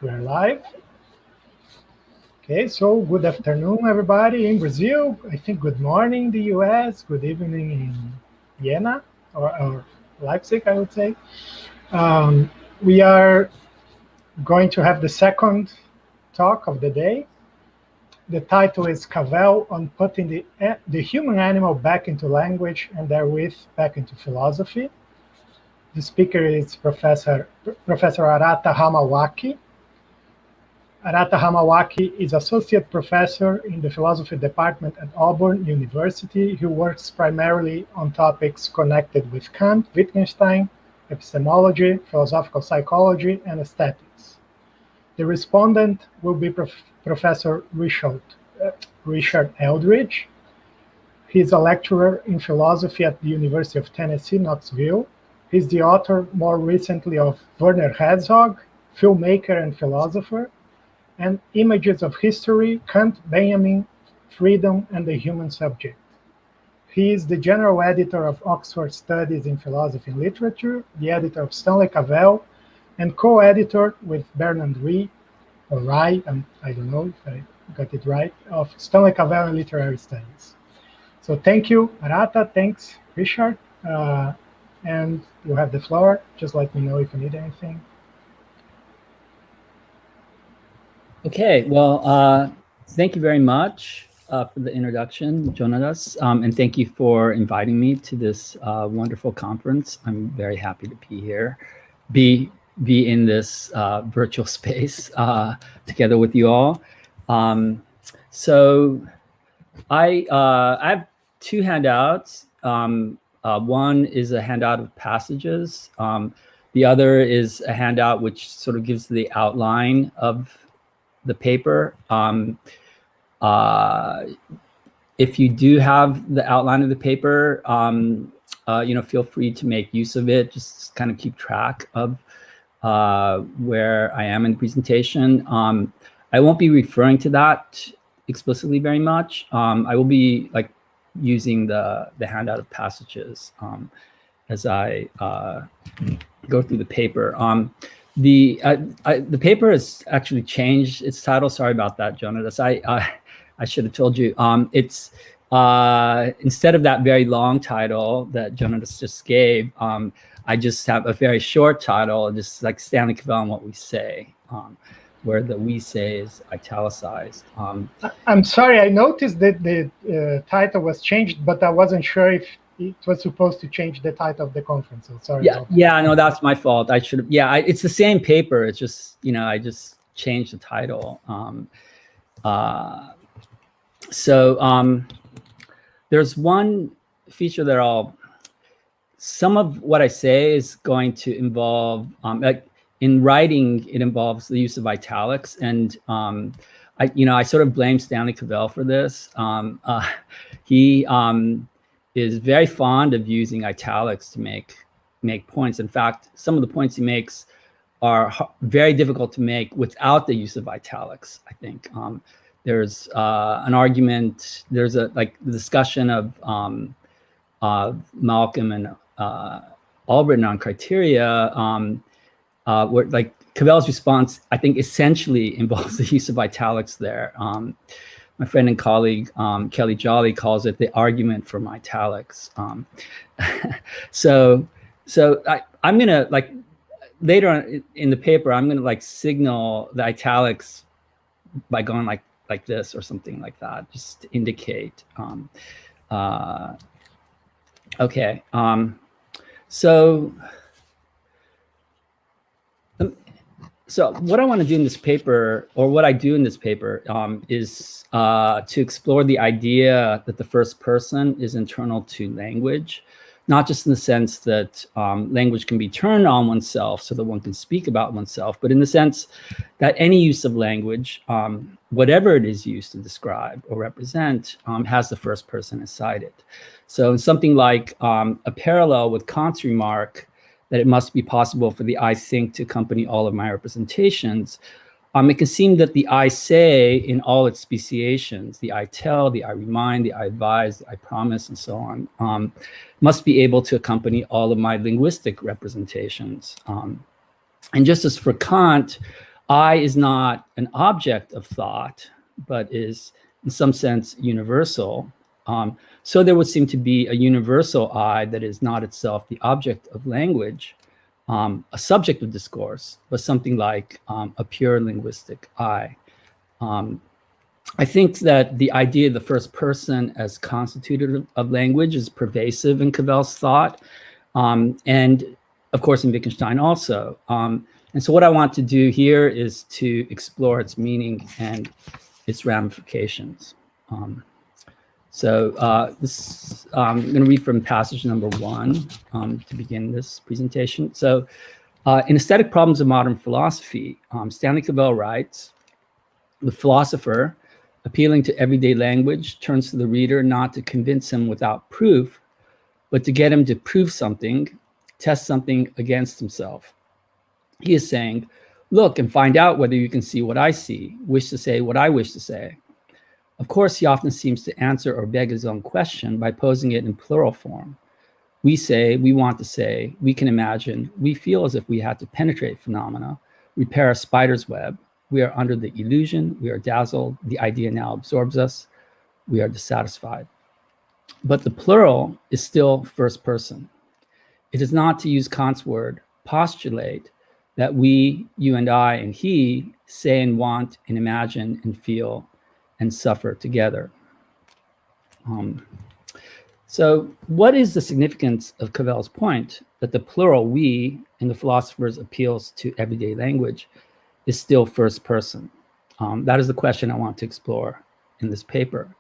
We're live. Okay, so good afternoon, everybody in Brazil. I think good morning in the US, good evening in Vienna or Leipzig, I would say. We are going to have the second talk of the day. The title is Cavell on putting the human animal back into language and therewith back into philosophy. The speaker is Professor Arata Hamawaki. Arata Hamawaki is associate professor in the philosophy department at Auburn University, who works primarily on topics connected with Kant, Wittgenstein, epistemology, philosophical psychology, and aesthetics. The respondent will be Professor Richard Eldridge. He is a lecturer in philosophy at the University of Tennessee, Knoxville. He's the author, more recently, of Werner Herzog, filmmaker and philosopher, and Images of History, Kant, Benjamin, Freedom, and the Human Subject. He is the general editor of Oxford Studies in Philosophy and Literature, the editor of Stanley Cavell, and co-editor with Bernard Rye, I don't know if I got it right, of Stanley Cavell and Literary Studies. So thank you, Arata. Thanks, Richard. And you have the floor. Just let me know if you need anything. Okay, well, thank you very much for the introduction, Jonas, and thank you for inviting me to this wonderful conference. I'm very happy to be here, be in this virtual space together with you all. So I have two handouts. One is a handout of passages. The other is a handout which sort of gives the outline of the paper. If you do have the outline of the paper, feel free to make use of it. Just kind of keep track of where I am in the presentation. I won't be referring to that explicitly very much. I will be using the handout of passages as I go through the paper. The paper has actually changed its title. Sorry about that, Jonas. I should have told you. It's instead of that very long title that Jonas just gave, I just have a very short title, just like Stanley Cavell and What We Say, where the "we say" is italicized. I'm sorry, I noticed that the title was changed, but I wasn't sure if it was supposed to change the title of the conference. So sorry. Yeah, no, that's my fault. I should have. Yeah, it's the same paper. It's just I just changed the title. There's one feature that some of what I say is going to involve in writing. It involves the use of italics, and I sort of blame Stanley Cavell for this. He is very fond of using italics to make points. In fact, some of the points he makes are very difficult to make without the use of italics, I think. There's an argument, there's the discussion of Malcolm and Auburn on criteria, where Cavell's response, I think, essentially involves the use of italics there. My friend and colleague, Kelly Jolly, calls it the argument from italics. So I'm gonna later on in the paper, I'm gonna signal the italics by going like this or something like that, just to indicate. Okay. So what I want to do in this paper, or what I do in this paper, is to explore the idea that the first person is internal to language, not just in the sense that language can be turned on oneself so that one can speak about oneself, but in the sense that any use of language, whatever it is used to describe or represent, has the first person inside it. So something like a parallel with Kant's remark that it must be possible for the I think to accompany all of my representations, it can seem that the I say in all its speciations, the I tell, the I remind, the I advise, the I promise, and so on, must be able to accompany all of my linguistic representations. And just as for Kant, I is not an object of thought, but is in some sense universal. So there would seem to be a universal I that is not itself the object of language, a subject of discourse, but something like a pure linguistic I. I think that the idea of the first person as constitutive of language is pervasive in Cavell's thought, and of course in Wittgenstein also. And so what I want to do here is to explore its meaning and its ramifications. I'm going to read from passage number 1 to begin this presentation. So in Aesthetic Problems of Modern Philosophy, Stanley Cavell writes, the philosopher, appealing to everyday language, turns to the reader not to convince him without proof, but to get him to prove something, test something against himself. He is saying, look and find out whether you can see what I see, wish to say what I wish to say. Of course, he often seems to answer or beg his own question by posing it in plural form. We say, we want to say, we can imagine, we feel as if we had to penetrate phenomena, repair a spider's web. We are under the illusion, we are dazzled, the idea now absorbs us, we are dissatisfied. But the plural is still first person. It is not, to use Kant's word, postulate, that we, you and I and he, say and want and imagine and feel and suffer together. So what is the significance of Cavell's point that the plural we in the philosopher's appeals to everyday language is still first person? That is the question I want to explore in this paper.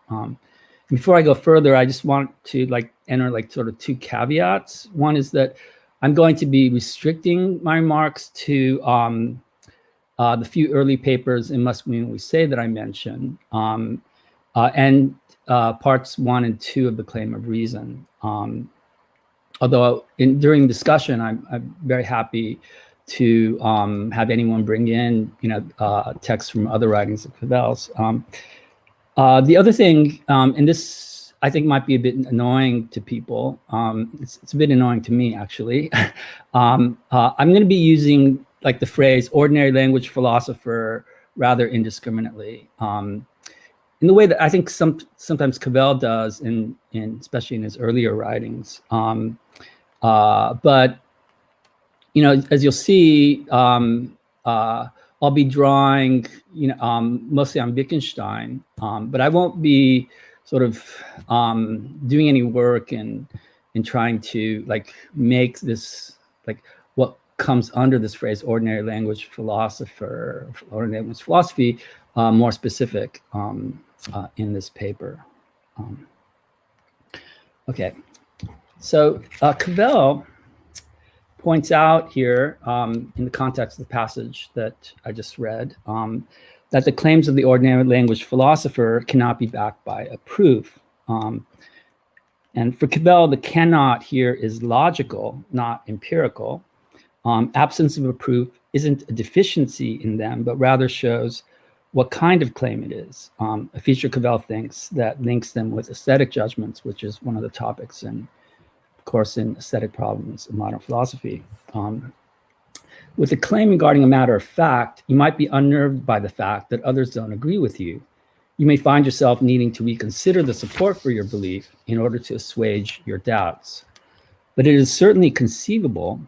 Before I go further, I just want to enter sort of 2 caveats. One is that I'm going to be restricting my remarks to the few early papers in Must We Say that I mentioned, and parts 1 and 2 of the Claim of Reason. Although during discussion, I'm very happy to have anyone bring in, texts from other writings of Cavell's. The other thing, and this I think might be a bit annoying to people. It's a bit annoying to me, actually. I'm going to be using the phrase ordinary language philosopher rather indiscriminately, in the way that I think sometimes Cavell does, especially in his earlier writings. But as you'll see, I'll be drawing, mostly on Wittgenstein, but I won't be sort of doing any work in trying to make this what comes under this phrase ordinary language philosopher, ordinary language philosophy, more specific in this paper. Okay, so Cavell points out here in the context of the passage that I just read, that the claims of the ordinary language philosopher cannot be backed by a proof. And for Cavell, the cannot here is logical, not empirical. Absence of a proof isn't a deficiency in them, but rather shows what kind of claim it is. A feature Cavell thinks that links them with aesthetic judgments, which is one of the topics in Aesthetic Problems of Modern Philosophy. With a claim regarding a matter of fact, you might be unnerved by the fact that others don't agree with you. You may find yourself needing to reconsider the support for your belief in order to assuage your doubts. But it is certainly conceivable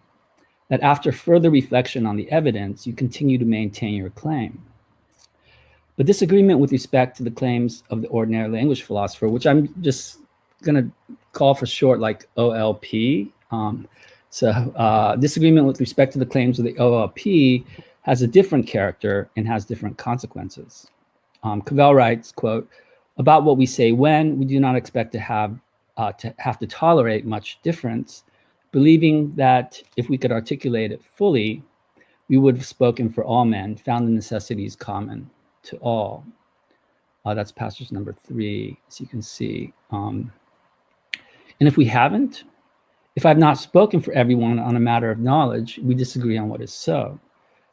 that after further reflection on the evidence, you continue to maintain your claim. But disagreement with respect to the claims of the ordinary language philosopher, which I'm just going to call for short OLP. Disagreement with respect to the claims of the OLP has a different character and has different consequences. Cavell writes, quote, about what we say when we do not expect to have to tolerate much difference, believing that if we could articulate it fully, we would have spoken for all men, found the necessities common to all. That's passage number 3, as you can see. And if we haven't, if I've not spoken for everyone on a matter of knowledge, we disagree on what is so.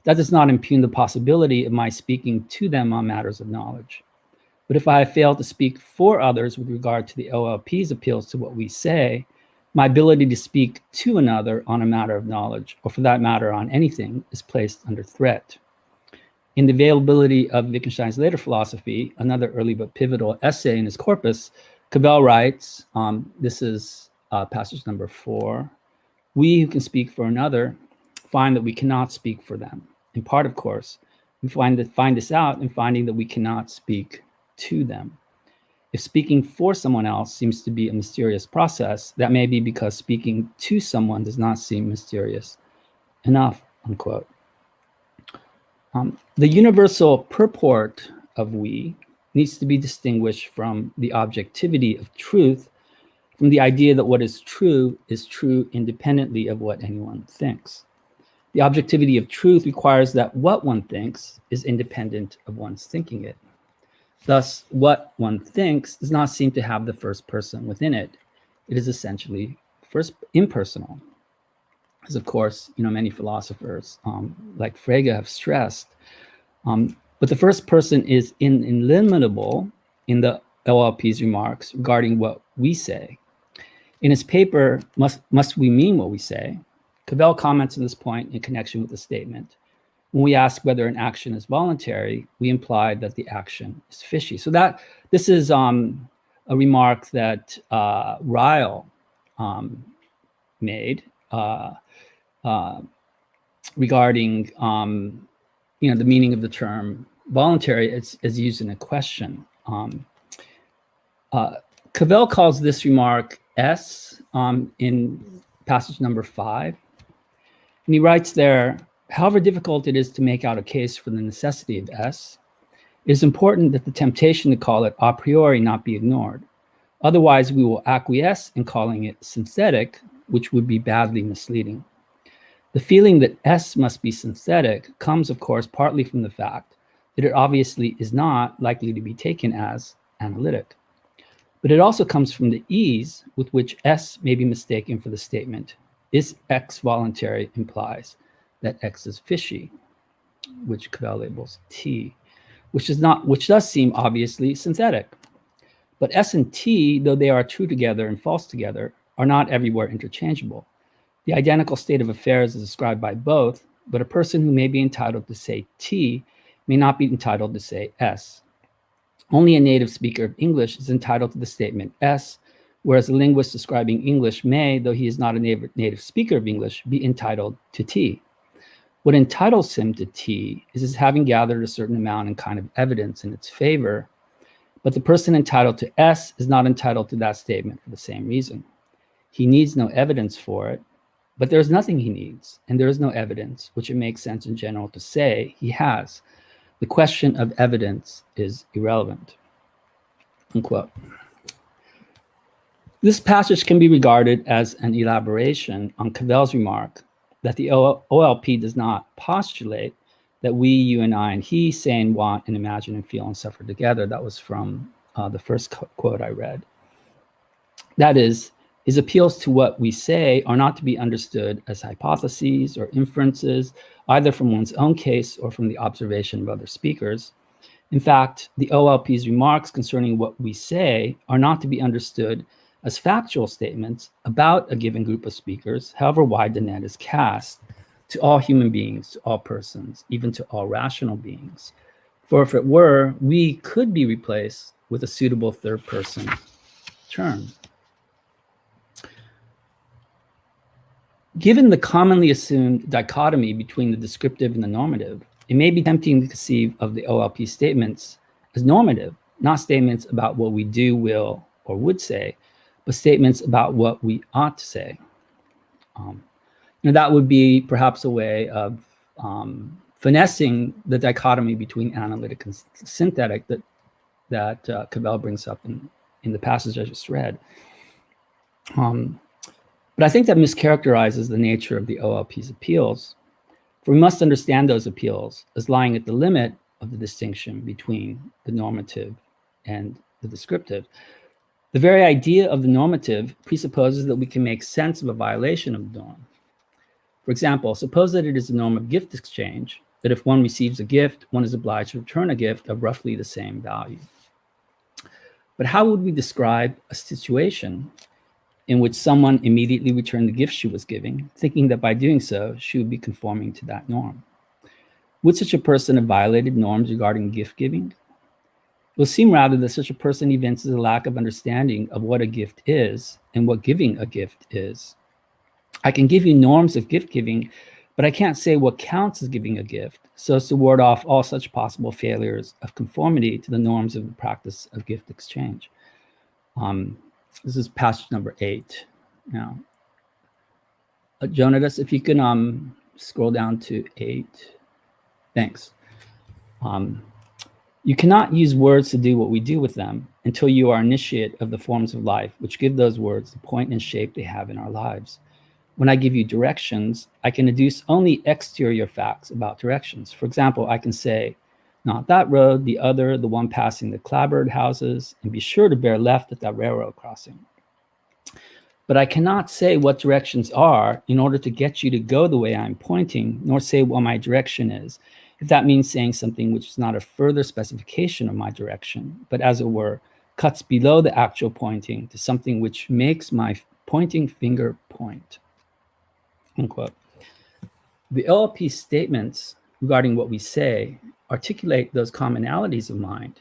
That does not impugn the possibility of my speaking to them on matters of knowledge. But if I have failed to speak for others with regard to the OLP's appeals to what we say, my ability to speak to another on a matter of knowledge, or for that matter on anything, is placed under threat. In the availability of Wittgenstein's later philosophy, another early but pivotal essay in his corpus, Cavell writes, this is passage number 4, "We who can speak for another find that we cannot speak for them. In part, of course, we find this out in finding that we cannot speak to them. If speaking for someone else seems to be a mysterious process, that may be because speaking to someone does not seem mysterious enough," unquote. The universal purport of we needs to be distinguished from the objectivity of truth, from the idea that what is true independently of what anyone thinks. The objectivity of truth requires that what one thinks is independent of one's thinking it. Thus, what one thinks does not seem to have the first person within it. It is essentially first impersonal. As of course, many philosophers like Frege have stressed. But the first person is illimitable in the OLP's remarks regarding what we say. In his paper, Must We Mean What We Say?, Cavell comments on this point in connection with the statement, "When we ask whether an action is voluntary, we imply that the action is fishy." So this is a remark that Ryle made regarding the meaning of the term voluntary as used in a question. Cavell calls this remark S in passage number 5. And he writes there, "However difficult it is to make out a case for the necessity of S, it is important that the temptation to call it a priori not be ignored. Otherwise, we will acquiesce in calling it synthetic, which would be badly misleading. The feeling that S must be synthetic comes, of course, partly from the fact that it obviously is not likely to be taken as analytic. But it also comes from the ease with which S may be mistaken for the statement, 'Is X voluntary?' implies that X is fishy," which Cavell labels T, which does seem obviously synthetic. But S and T, though they are true together and false together, are not everywhere interchangeable. The identical state of affairs is described by both, but a person who may be entitled to say T may not be entitled to say S. Only a native speaker of English is entitled to the statement S, whereas a linguist describing English may, though he is not a native speaker of English, be entitled to T. What entitles him to T is his having gathered a certain amount and kind of evidence in its favor, but the person entitled to S is not entitled to that statement for the same reason. He needs no evidence for it, but there is nothing he needs, and there is no evidence, which it makes sense in general to say he has. The question of evidence is irrelevant," unquote. This passage can be regarded as an elaboration on Cavell's remark that the OLP does not postulate that we, you and I and he, say and want and imagine and feel and suffer together. That was from the first quote I read. That is, his appeals to what we say are not to be understood as hypotheses or inferences, either from one's own case or from the observation of other speakers. In fact, the OLP's remarks concerning what we say are not to be understood as factual statements about a given group of speakers, however wide the net is cast, to all human beings, to all persons, even to all rational beings. For if it were, we could be replaced with a suitable third person term. Given the commonly assumed dichotomy between the descriptive and the normative, it may be tempting to conceive of the OLP statements as normative, not statements about what we do, will, or would say, but statements about what we ought to say. That would be perhaps a way of finessing the dichotomy between analytic and synthetic that Cavell brings up in the passage I just read. But I think that mischaracterizes the nature of the OLP's appeals, for we must understand those appeals as lying at the limit of the distinction between the normative and the descriptive. The very idea of the normative presupposes that we can make sense of a violation of the norm. For example, suppose that it is a norm of gift exchange, that if one receives a gift, one is obliged to return a gift of roughly the same value. But how would we describe a situation in which someone immediately returned the gift she was giving, thinking that by doing so, she would be conforming to that norm? Would such a person have violated norms regarding gift giving? It will seem rather that such a person evinces a lack of understanding of what a gift is and what giving a gift is. I can give you norms of gift giving, but I can't say what counts as giving a gift, so as to ward off all such possible failures of conformity to the norms of the practice of gift exchange. This is passage number 8. Now, Jonas, if you can scroll down to 8. Thanks. You cannot use words to do what we do with them until you are initiate of the forms of life, which give those words the point and shape they have in our lives. When I give you directions, I can deduce only exterior facts about directions. For example, I can say, not that road, the other, the one passing the clapboard houses, and be sure to bear left at that railroad crossing. But I cannot say what directions are in order to get you to go the way I'm pointing, nor say what my direction is, if that means saying something which is not a further specification of my direction, but as it were, cuts below the actual pointing to something which makes my pointing finger point. Unquote. The LLP statements regarding what we say articulate those commonalities of mind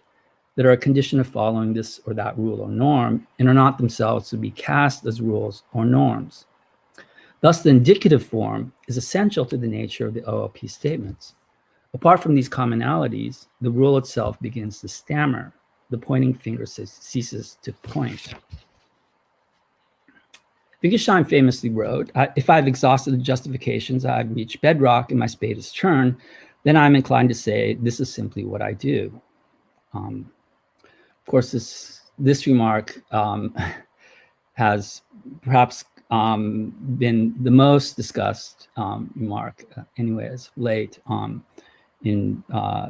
that are a condition of following this or that rule or norm and are not themselves to be cast as rules or norms. Thus, the indicative form is essential to the nature of the OLP statements. Apart from these commonalities, the rule itself begins to stammer. The pointing finger ceases to point. Wittgenstein famously wrote, if I've exhausted the justifications, I've reached bedrock and my spade is turned, then I'm inclined to say this is simply what I do. Of course, this remark has perhaps been the most discussed remark, anyways, late in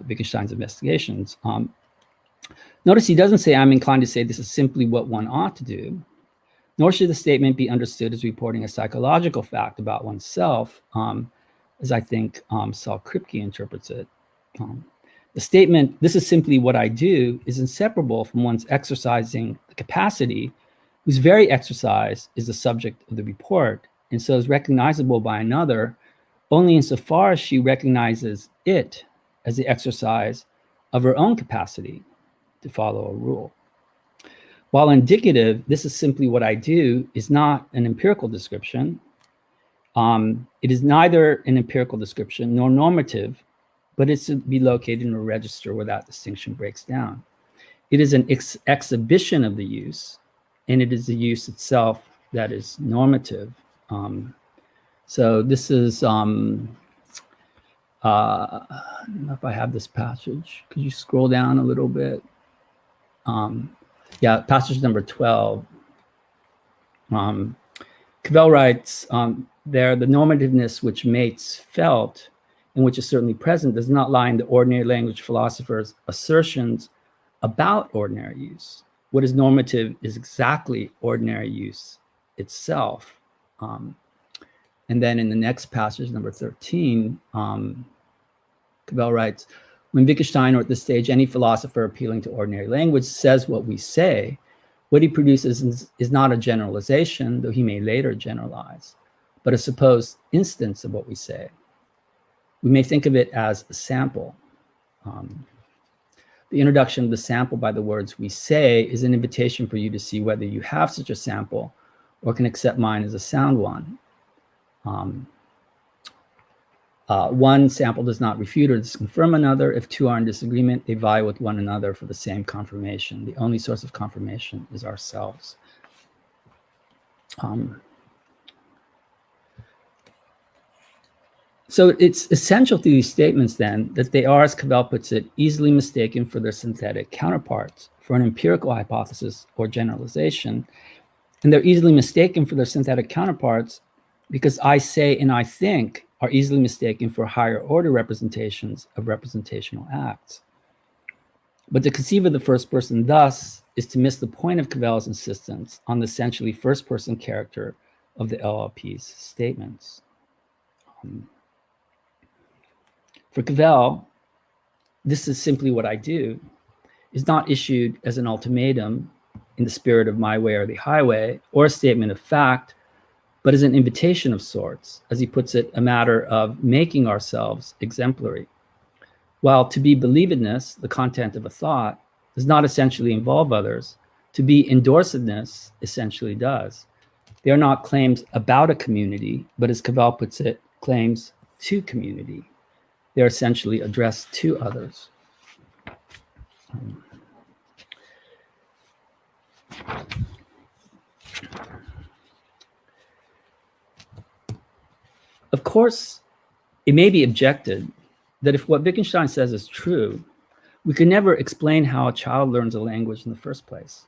Wittgenstein's investigations. Notice he doesn't say, I'm inclined to say this is simply what one ought to do, nor should the statement be understood as reporting a psychological fact about oneself, as I think Saul Kripke interprets it. The statement, this is simply what I do, is inseparable from one's exercising the capacity whose very exercise is the subject of the report, and so is recognizable by another only insofar as she recognizes it as the exercise of her own capacity to follow a rule. While indicative, this is simply what I do, is not an empirical description. It is neither an empirical description nor normative, but it's to be located in a register where that distinction breaks down. It is an exhibition of the use, and it is the use itself that is normative. So this is, I don't know if I have this passage. Could you scroll down a little bit? Yeah, passage number 12. Cavell writes, there, the normativeness which Mates felt, and which is certainly present, does not lie in the ordinary language philosophers' assertions about ordinary use. What is normative is exactly ordinary use itself. And then in the next passage, number 13, Cavell writes, when Wittgenstein, or at this stage, any philosopher appealing to ordinary language says what we say, what he produces is not a generalization, though he may later generalize, but a supposed instance of what we say. We may think of it as a sample. The introduction of the sample by the words we say is an invitation for you to see whether you have such a sample or can accept mine as a sound one. One sample does not refute or disconfirm another. If two are in disagreement, they vie with one another for the same confirmation. The only source of confirmation is ourselves. So it's essential to these statements, then, that they are, as Cavell puts it, easily mistaken for their synthetic counterparts, for an empirical hypothesis or generalization. And they're easily mistaken for their synthetic counterparts because I say and I think are easily mistaken for higher order representations of representational acts. But to conceive of the first person thus is to miss the point of Cavell's insistence on the essentially first person character of the LLP's statements. For Cavell, this is simply what I do, is not issued as an ultimatum in the spirit of my way or the highway, or a statement of fact, but as an invitation of sorts, as he puts it, a matter of making ourselves exemplary. While to be believedness, the content of a thought, does not essentially involve others, to be endorsedness essentially does. They are not claims about a community, but as Cavell puts it, claims to community. They are essentially addressed to others. Of course, it may be objected that if what Wittgenstein says is true, we can never explain how a child learns a language in the first place.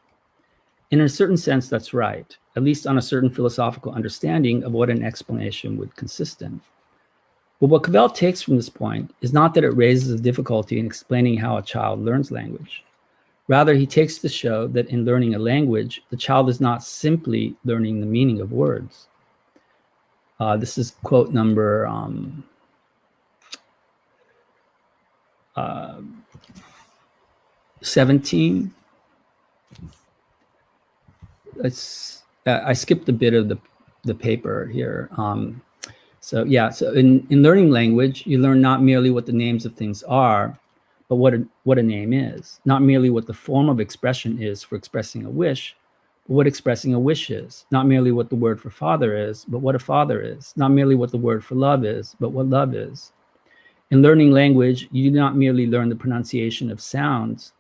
In a certain sense, that's right, at least on a certain philosophical understanding of what an explanation would consist in. But what Cavell takes from this point is not that it raises a difficulty in explaining how a child learns language. Rather, he takes to show that in learning a language, the child is not simply learning the meaning of words. This is quote number 17. I skipped a bit of the paper here. So in learning language, you learn not merely what the names of things are, but what a name is. Not merely what the form of expression is for expressing a wish, but what expressing a wish is. Not merely what the word for father is, but what a father is. Not merely what the word for love is, but what love is. In learning language, you do not merely learn the pronunciation of sounds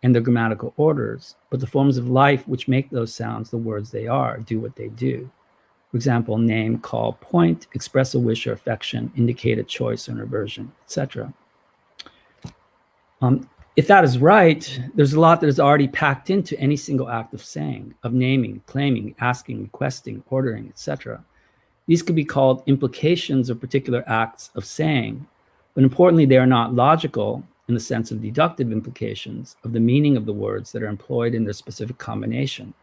and their grammatical orders, but the forms of life which make those sounds the words they are, do what they do. For example, name, call, point, express a wish or affection, indicate a choice or an aversion, etc. If that is right, there's a lot that is already packed into any single act of saying, of naming, claiming, asking, requesting, ordering, etc. These could be called implications of particular acts of saying, but importantly, they are not logical in the sense of deductive implications of the meaning of the words that are employed in their specific combination,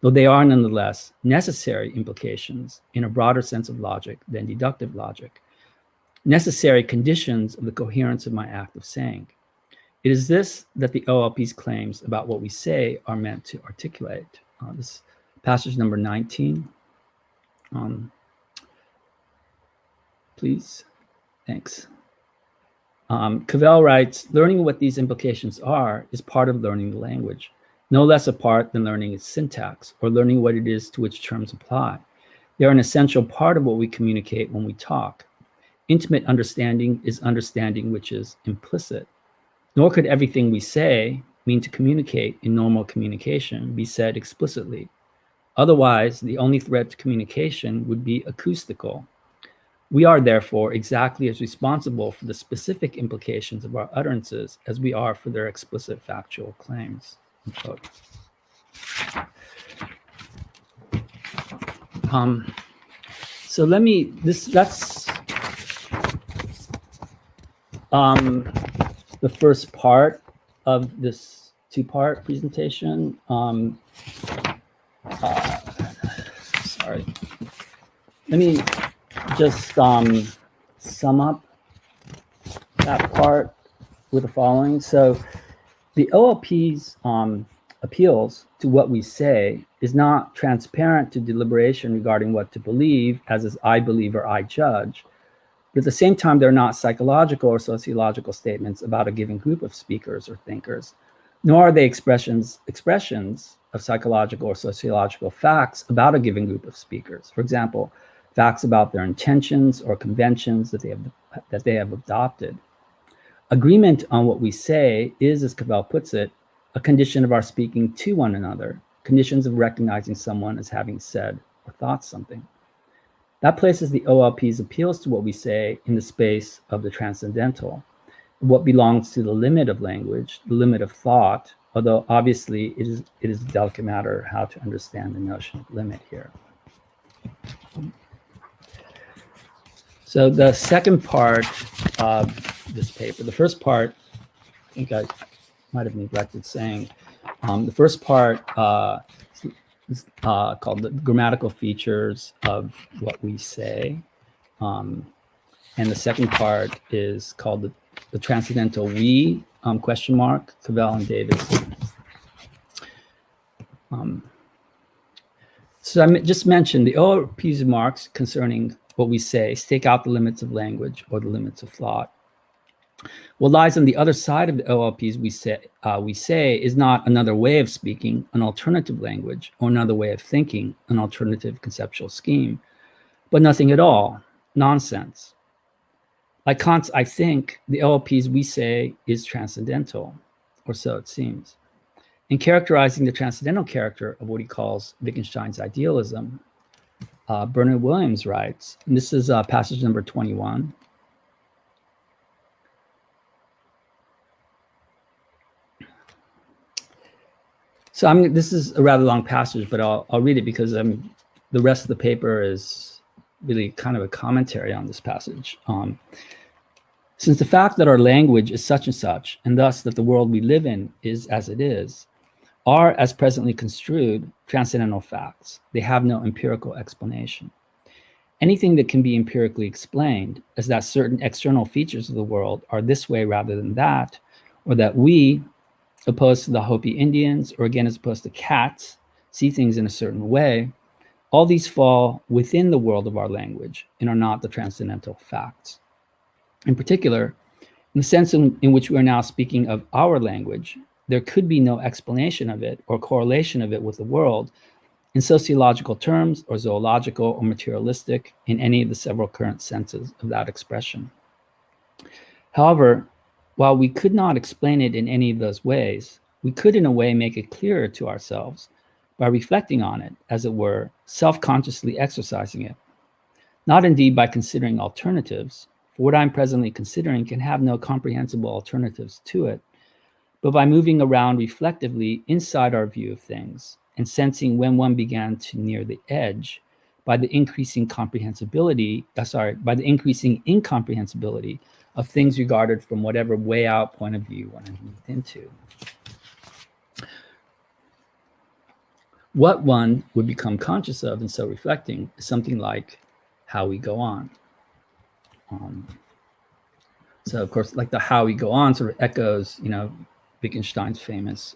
though they are nonetheless necessary implications in a broader sense of logic than deductive logic, necessary conditions of the coherence of my act of saying. It is this that the OLP's claims about what we say are meant to articulate. This passage number 19. Please, thanks. Cavell writes, learning what these implications are is part of learning the language, no less a part than learning its syntax or learning what it is to which terms apply. They are an essential part of what we communicate when we talk. Intimate understanding is understanding which is implicit. Nor could everything we say, mean to communicate in normal communication, be said explicitly. Otherwise, the only threat to communication would be acoustical. We are therefore exactly as responsible for the specific implications of our utterances as we are for their explicit factual claims. Unquote. So that's the first part of this two-part presentation. Sorry. Let me just sum up that part with the following. So the OLP's appeals to what we say is not transparent to deliberation regarding what to believe, as is I believe or I judge. But at the same time, they're not psychological or sociological statements about a given group of speakers or thinkers, nor are they expressions of psychological or sociological facts about a given group of speakers. For example, facts about their intentions or conventions that they have adopted. Agreement on what we say is, as Cavell puts it, a condition of our speaking to one another, conditions of recognizing someone as having said or thought something. That places the OLP's appeals to what we say in the space of the transcendental, what belongs to the limit of language, the limit of thought, although obviously it is a delicate matter how to understand the notion of limit here. So the second part of this paper, the first part, I think I might have neglected saying, the first part is called the grammatical features of what we say. And the second part is called the transcendental we, question mark, Cavell and Davidson. So I just mentioned the OLP's remarks concerning what we say stake out the limits of language or the limits of thought. What lies on the other side of the OLPs we say is not another way of speaking, an alternative language, or another way of thinking, an alternative conceptual scheme, but nothing at all, nonsense. Like Kant's I think, the OLPs we say is transcendental, or so it seems. In characterizing the transcendental character of what he calls Wittgenstein's idealism, Bernard Williams writes, and this is passage number 21. So this is a rather long passage, but I'll read it because the rest of the paper is really kind of a commentary on this passage. Since the fact that our language is such and such, and thus that the world we live in is as it is, are, as presently construed, transcendental facts. They have no empirical explanation. Anything that can be empirically explained as that certain external features of the world are this way rather than that, or that we, opposed to the Hopi Indians, or again as opposed to cats, see things in a certain way, all these fall within the world of our language and are not the transcendental facts. In particular, in the sense in which we are now speaking of our language, there could be no explanation of it or correlation of it with the world in sociological terms or zoological or materialistic in any of the several current senses of that expression. However, while we could not explain it in any of those ways, we could in a way make it clearer to ourselves by reflecting on it, as it were, self-consciously exercising it. Not indeed by considering alternatives, for what I'm presently considering can have no comprehensible alternatives to it, but by moving around reflectively inside our view of things and sensing when one began to near the edge by the increasing incomprehensibility of things regarded from whatever way out point of view one has moved into. What one would become conscious of in so reflecting is something like how we go on. So of course, like the how we go on sort of echoes, Wittgenstein's famous,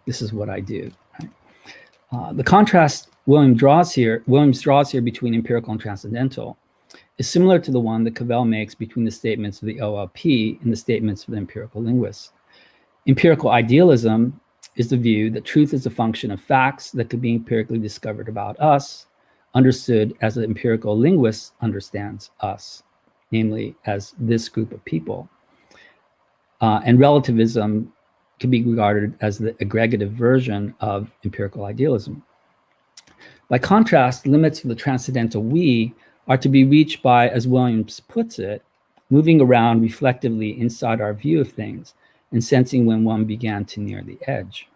this is what I do. Right? The contrast Williams draws here between empirical and transcendental is similar to the one that Cavell makes between the statements of the OLP and the statements of the empirical linguists. Empirical idealism is the view that truth is a function of facts that could be empirically discovered about us, understood as the empirical linguist understands us, namely as this group of people. And relativism can be regarded as the aggregative version of empirical idealism. By contrast, limits of the transcendental we are to be reached by, as Williams puts it, moving around reflectively inside our view of things and sensing when one began to near the edge.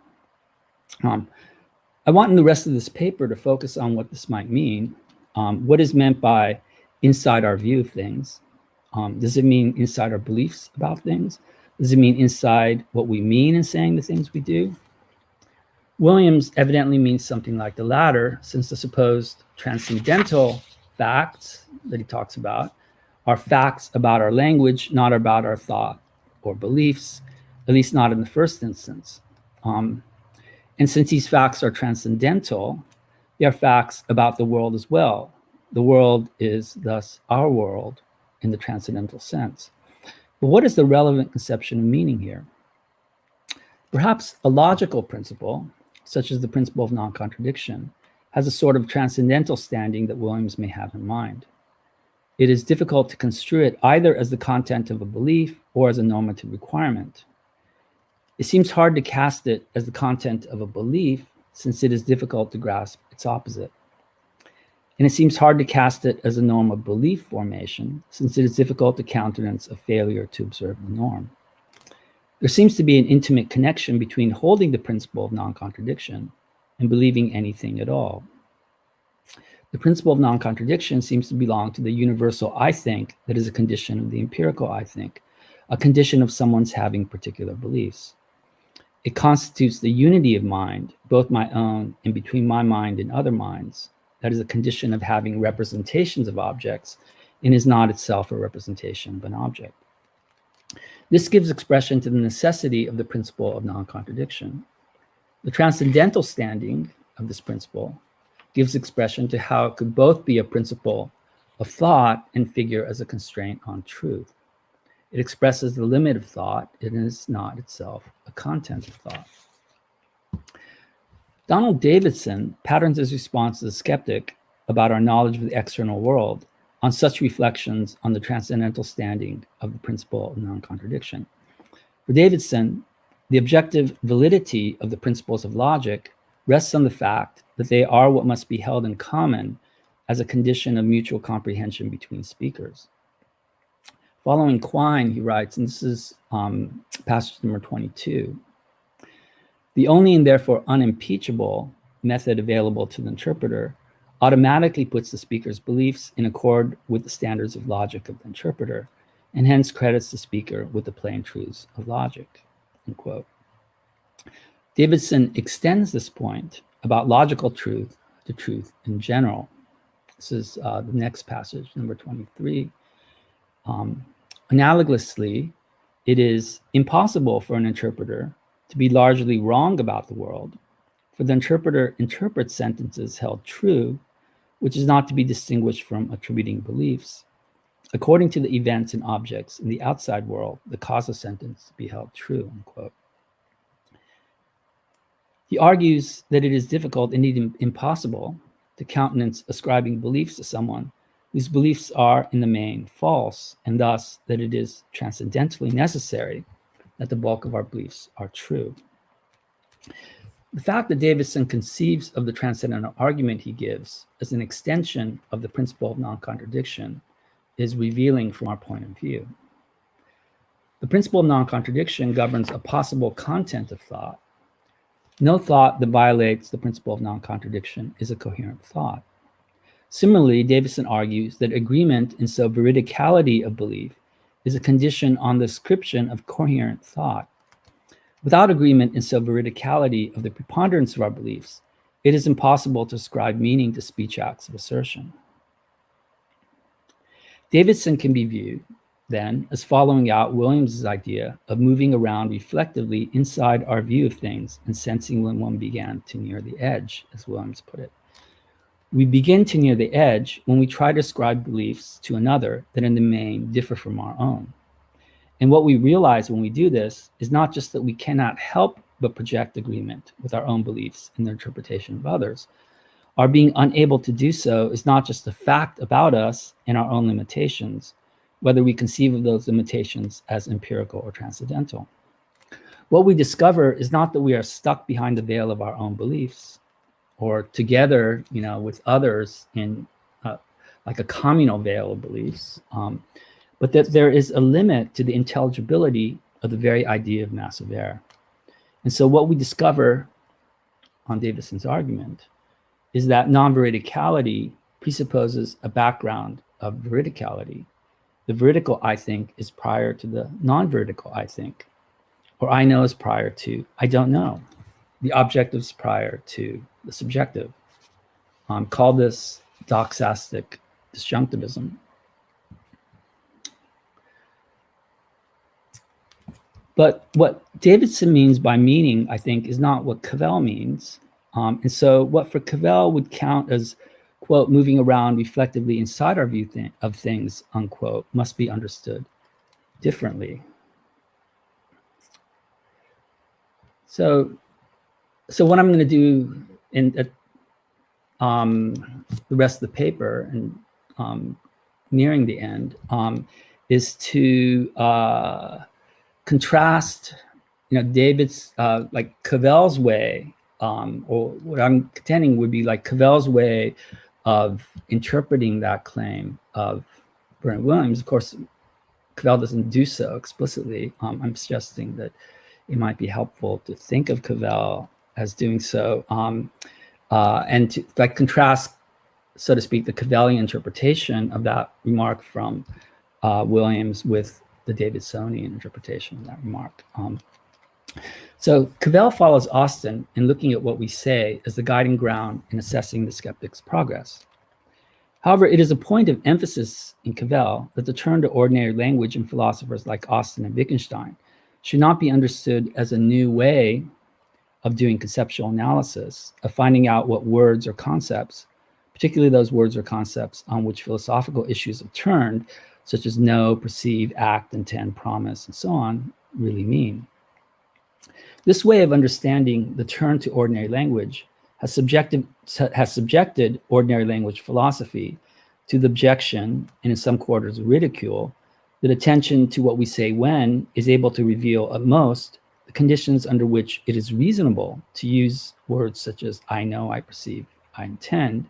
I want in the rest of this paper to focus on what this might mean. What is meant by inside our view of things? Does it mean inside our beliefs about things? Does it mean inside what we mean in saying the things we do? Williams evidently means something like the latter, since the supposed transcendental facts that he talks about are facts about our language, not about our thought or beliefs, at least not in the first instance. And since these facts are transcendental, they are facts about the world as well. The world is thus our world in the transcendental sense. But what is the relevant conception of meaning here? Perhaps a logical principle, such as the principle of non-contradiction, has a sort of transcendental standing that Williams may have in mind. It is difficult to construe it either as the content of a belief or as a normative requirement. It seems hard to cast it as the content of a belief, since it is difficult to grasp its opposite. And it seems hard to cast it as a norm of belief formation, since it is difficult to countenance a failure to observe the norm. There seems to be an intimate connection between holding the principle of non-contradiction and believing anything at all. The principle of non-contradiction seems to belong to the universal I think that is a condition of the empirical I think, a condition of someone's having particular beliefs. It constitutes the unity of mind, both my own and between my mind and other minds. That is a condition of having representations of objects and is not itself a representation of an object. This gives expression to the necessity of the principle of non-contradiction. The transcendental standing of this principle gives expression to how it could both be a principle of thought and figure as a constraint on truth. It expresses the limit of thought. It is not itself a content of thought. Donald Davidson patterns his response to the skeptic about our knowledge of the external world on such reflections on the transcendental standing of the principle of non-contradiction. For Davidson, the objective validity of the principles of logic rests on the fact that they are what must be held in common as a condition of mutual comprehension between speakers. Following Quine, he writes, and this is passage number 22, the only and therefore unimpeachable method available to the interpreter automatically puts the speaker's beliefs in accord with the standards of logic of the interpreter, and hence credits the speaker with the plain truths of logic, unquote. Davidson extends this point about logical truth to truth in general. This is the next passage, number 23. Analogously, it is impossible for an interpreter to be largely wrong about the world, for the interpreter interprets sentences held true, which is not to be distinguished from attributing beliefs, according to the events and objects in the outside world, the cause of sentence to be held true, unquote. He argues that it is difficult, indeed impossible, to countenance ascribing beliefs to someone whose beliefs are in the main false, and thus that it is transcendentally necessary that the bulk of our beliefs are true. The fact that Davidson conceives of the transcendental argument he gives as an extension of the principle of non-contradiction is revealing from our point of view. The principle of non-contradiction governs a possible content of thought. No thought that violates the principle of non-contradiction is a coherent thought. Similarly, Davidson argues that agreement in so veridicality of belief is a condition on the ascription of coherent thought. Without agreement in so veridicality of the preponderance of our beliefs, it is impossible to ascribe meaning to speech acts of assertion. Davidson can be viewed, then, as following out Williams's idea of moving around reflectively inside our view of things and sensing when one began to near the edge, as Williams put it. We begin to near the edge when we try to ascribe beliefs to another that in the main differ from our own. And what we realize when we do this is not just that we cannot help but project agreement with our own beliefs in the interpretation of others. Our being unable to do so is not just a fact about us and our own limitations, whether we conceive of those limitations as empirical or transcendental. What we discover is not that we are stuck behind the veil of our own beliefs, or together, with others in like a communal veil of beliefs, but that there is a limit to the intelligibility of the very idea of massive error. And so what we discover on Davidson's argument is that non-veridicality presupposes a background of veridicality. The veridical I think is prior to the non-veridical I think, or I know is prior to I don't know. The objective is prior to the subjective. Call this doxastic disjunctivism. But what Davidson means by meaning, I think, is not what Cavell means. And so what for Cavell would count as, quote, moving around reflectively inside our view of things, unquote, must be understood differently. So what I'm going to do in the rest of the paper and nearing the end is to contrast, David's like Cavell's way, or what I'm contending would be like Cavell's way of interpreting that claim of Bernard Williams. Of course, Cavell doesn't do so explicitly. I'm suggesting that it might be helpful to think of Cavell as doing so, and to like contrast, so to speak, the Cavellian interpretation of that remark from Williams with the Davidsonian interpretation of that remark. So Cavell follows Austin in looking at what we say as the guiding ground in assessing the skeptic's progress. However, it is a point of emphasis in Cavell that the turn to ordinary language in philosophers like Austin and Wittgenstein should not be understood as a new way of doing conceptual analysis, of finding out what words or concepts, particularly those words or concepts on which philosophical issues have turned, such as know, perceive, act, intend, promise, and so on, really mean. This way of understanding the turn to ordinary language has subjected ordinary language philosophy to the objection, and in some quarters ridicule, that attention to what we say when is able to reveal at most the conditions under which it is reasonable to use words such as I know, I perceive, I intend,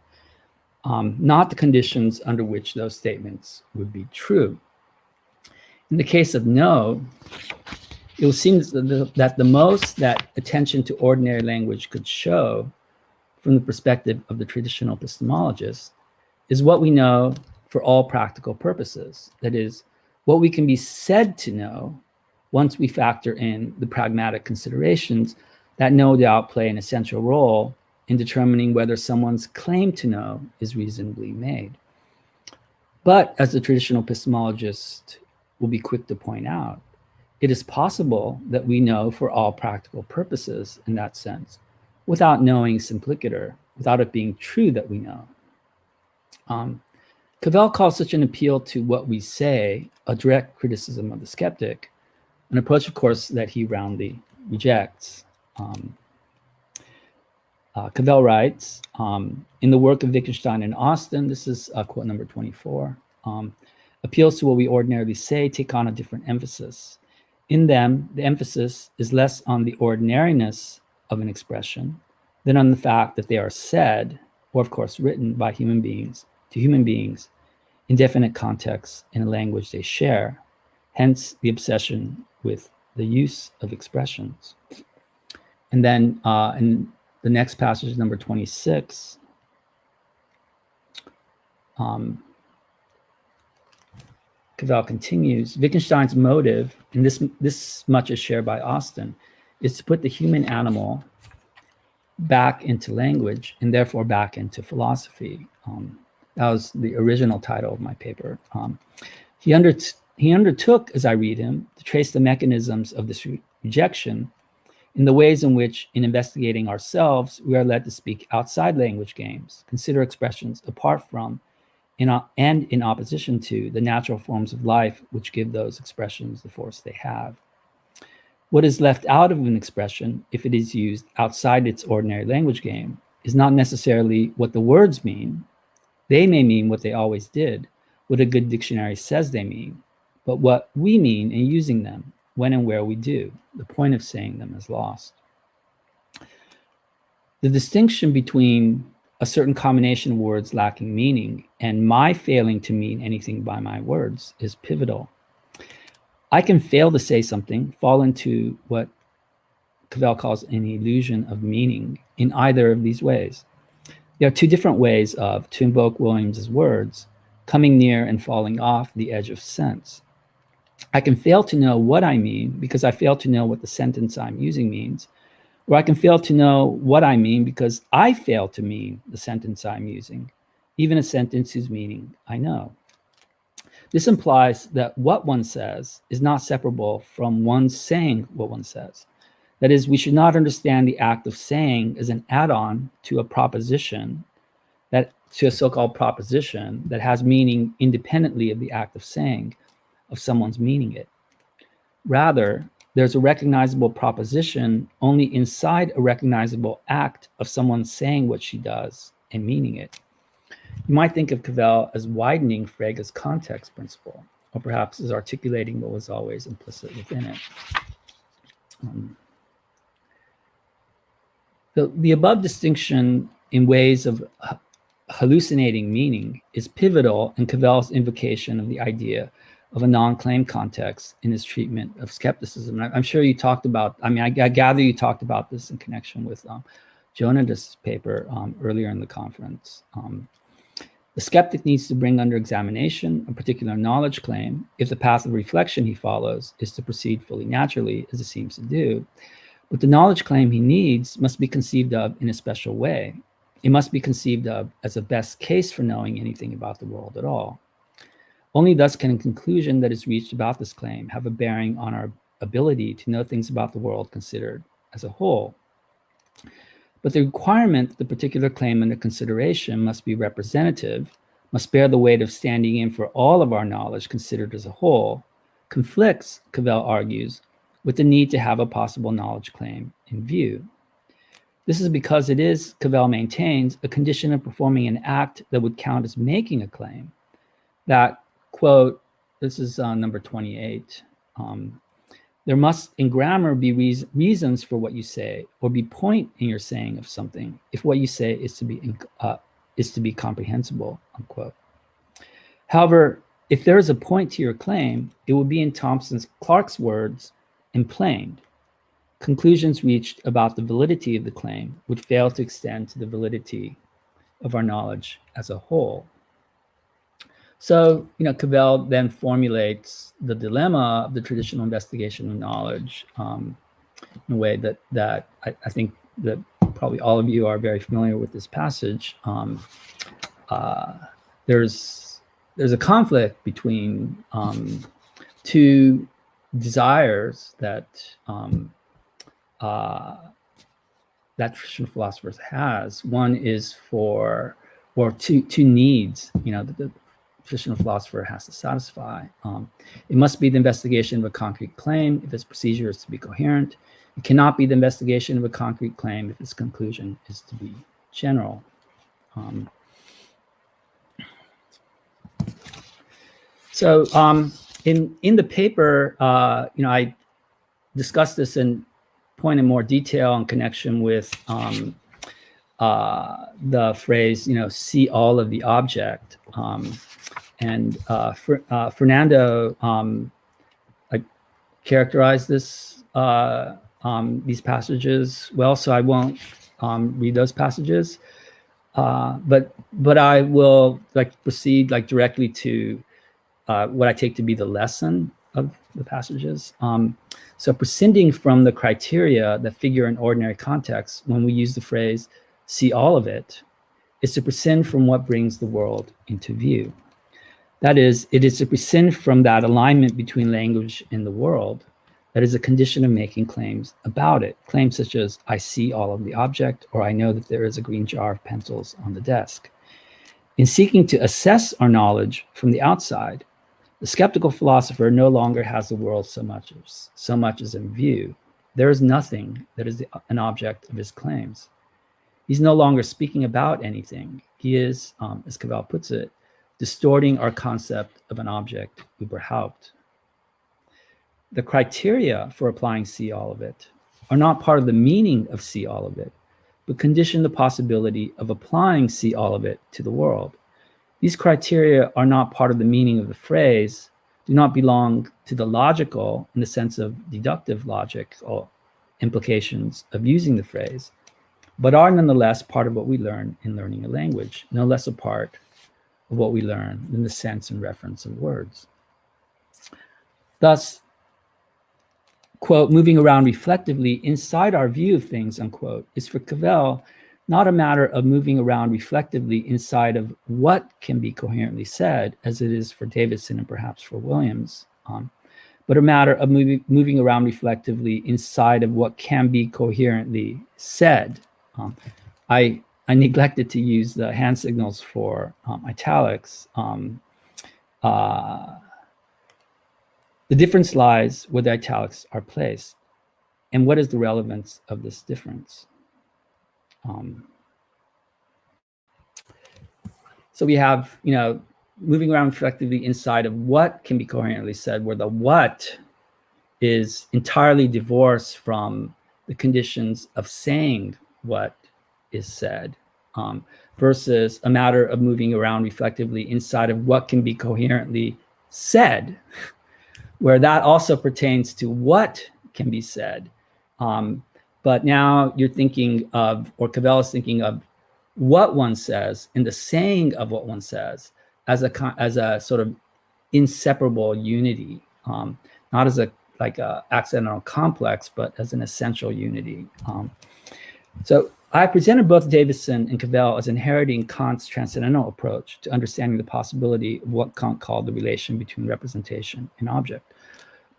not the conditions under which those statements would be true. In the case of know, it would seem that the most that attention to ordinary language could show from the perspective of the traditional epistemologist is what we know for all practical purposes. That is, what we can be said to know once we factor in the pragmatic considerations that no doubt play an essential role in determining whether someone's claim to know is reasonably made. But as the traditional epistemologist will be quick to point out, it is possible that we know for all practical purposes in that sense, without knowing simplicator, without it being true that we know. Cavell calls such an appeal to what we say a direct criticism of the skeptic, an approach, of course, that he roundly rejects. Cavell writes, in the work of Wittgenstein and Austin, this is quote number 24, appeals to what we ordinarily say take on a different emphasis. In them, the emphasis is less on the ordinariness of an expression than on the fact that they are said, or of course written by human beings to human beings in definite contexts in a language they share, hence the obsession with the use of expressions. And then in the next passage, number 26, Cavell continues, Wittgenstein's motive, and this much is shared by Austin, is to put the human animal back into language and therefore back into philosophy. That was the original title of my paper. He undertook, as I read him, to trace the mechanisms of this rejection in the ways in which, in investigating ourselves, we are led to speak outside language games, consider expressions apart from and in opposition to the natural forms of life which give those expressions the force they have. What is left out of an expression, if it is used outside its ordinary language game, is not necessarily what the words mean. They may mean what they always did, what a good dictionary says they mean, but what we mean in using them, when and where we do. The point of saying them is lost. The distinction between a certain combination of words lacking meaning and my failing to mean anything by my words is pivotal. I can fail to say something, fall into what Cavell calls an illusion of meaning in either of these ways. There are two different ways of, to invoke Williams's words, coming near and falling off the edge of sense. I can fail to know what I mean because I fail to know what the sentence I'm using means, or I can fail to know what I mean because I fail to mean the sentence I'm using, even a sentence whose meaning I know. This implies that what one says is not separable from one saying what one says. That is, we should not understand the act of saying as an add-on to a proposition, to a so-called proposition that has meaning independently of the act of saying, of someone's meaning it. Rather, there's a recognizable proposition only inside a recognizable act of someone saying what she does and meaning it. You might think of Cavell as widening Frege's context principle, or perhaps as articulating what was always implicit within it. The above distinction in ways of hallucinating meaning is pivotal in Cavell's invocation of the idea of a non-claim context in his treatment of skepticism. I'm sure you talked about, I gather you talked about this in connection with Jonah's paper earlier in the conference. The skeptic needs to bring under examination a particular knowledge claim if the path of reflection he follows is to proceed fully naturally, as it seems to do. But the knowledge claim he needs must be conceived of in a special way. It must be conceived of as a best case for knowing anything about the world at all. Only thus can a conclusion that is reached about this claim have a bearing on our ability to know things about the world considered as a whole. But the requirement that the particular claim under consideration must be representative must bear the weight of standing in for all of our knowledge considered as a whole, conflicts, Cavell argues, with the need to have a possible knowledge claim in view. This is because it is, Cavell maintains, a condition of performing an act that would count as making a claim that, quote, this is number 28, there must in grammar be reasons for what you say, or be point in your saying of something, if what you say is to be comprehensible, unquote. However, if there is a point to your claim, it would be in Clark's words, implaned. Conclusions reached about the validity of the claim would fail to extend to the validity of our knowledge as a whole. So, Cavell then formulates the dilemma of the traditional investigation of knowledge in a way that I think that probably all of you are very familiar with this passage. There's a conflict between two desires that that traditional philosophers has. One is or two needs, that the traditional philosopher has to satisfy. It must be the investigation of a concrete claim if its procedure is to be coherent. It cannot be the investigation of a concrete claim if its conclusion is to be general. So in the paper, I discussed this in point in more detail in connection with the phrase, see all of the object. Fernando characterized this these passages well, so I won't read those passages, but I will proceed directly to what I take to be the lesson of the passages. So prescinding from the criteria that figure in ordinary contexts when we use the phrase see all of it, is to prescind from what brings the world into view. That is, it is to prescind from that alignment between language and the world that is a condition of making claims about it. Claims such as, I see all of the object, or I know that there is a green jar of pencils on the desk. In seeking to assess our knowledge from the outside, the skeptical philosopher no longer has the world so much as in view. There is nothing that is an object of his claims. He's no longer speaking about anything. He is, as Cavell puts it, distorting our concept of an object überhaupt. The criteria for applying see all of it are not part of the meaning of see all of it, but condition the possibility of applying see all of it to the world. These criteria are not part of the meaning of the phrase, do not belong to the logical, in the sense of deductive logic or implications of using the phrase, but are nonetheless part of what we learn in learning a language, no less a part of what we learn than the sense and reference of words. Thus, quote, moving around reflectively inside our view of things, unquote, is for Cavell not a matter of moving around reflectively inside of what can be coherently said, as it is for Davidson and perhaps for Williams, but a matter of moving around reflectively inside of what can be coherently said. I neglected to use the hand signals for italics. The difference lies where the italics are placed. And what is the relevance of this difference? So we have, moving around reflectively inside of what can be coherently said, where the what is entirely divorced from the conditions of saying what is said, versus a matter of moving around reflectively inside of what can be coherently said, where that also pertains to what can be said. But now you're thinking of, or Cavell is thinking of, what one says and the saying of what one says as a sort of inseparable unity, not as a accidental complex, but as an essential unity. So I presented both Davidson and Cavell as inheriting Kant's transcendental approach to understanding the possibility of what Kant called the relation between representation and object.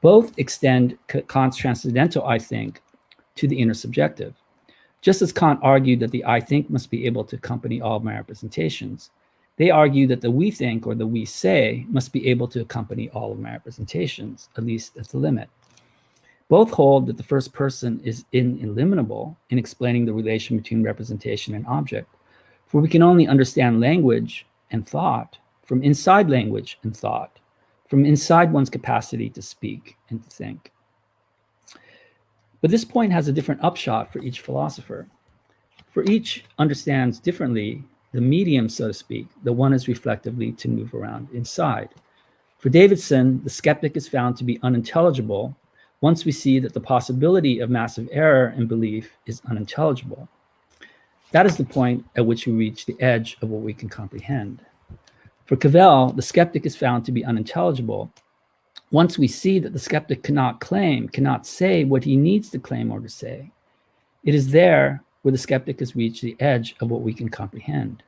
Both extend Kant's transcendental I think to the intersubjective. Just as Kant argued that the I think must be able to accompany all of my representations, They argue that the we think or the we say must be able to accompany all of my representations, at least at the limit. Both hold that the first person is ineliminable in explaining the relation between representation and object, for we can only understand language and thought from inside language and thought, from inside one's capacity to speak and to think. But this point has a different upshot for each philosopher. For each understands differently the medium, so to speak, the one is reflectively to move around inside. For Davidson, the skeptic is found to be unintelligible once we see that the possibility of massive error in belief is unintelligible. That is the point at which we reach the edge of what we can comprehend. For Cavell, the skeptic is found to be unintelligible once we see that the skeptic cannot claim, cannot say what he needs to claim or to say. It is there where the skeptic has reached the edge of what we can comprehend.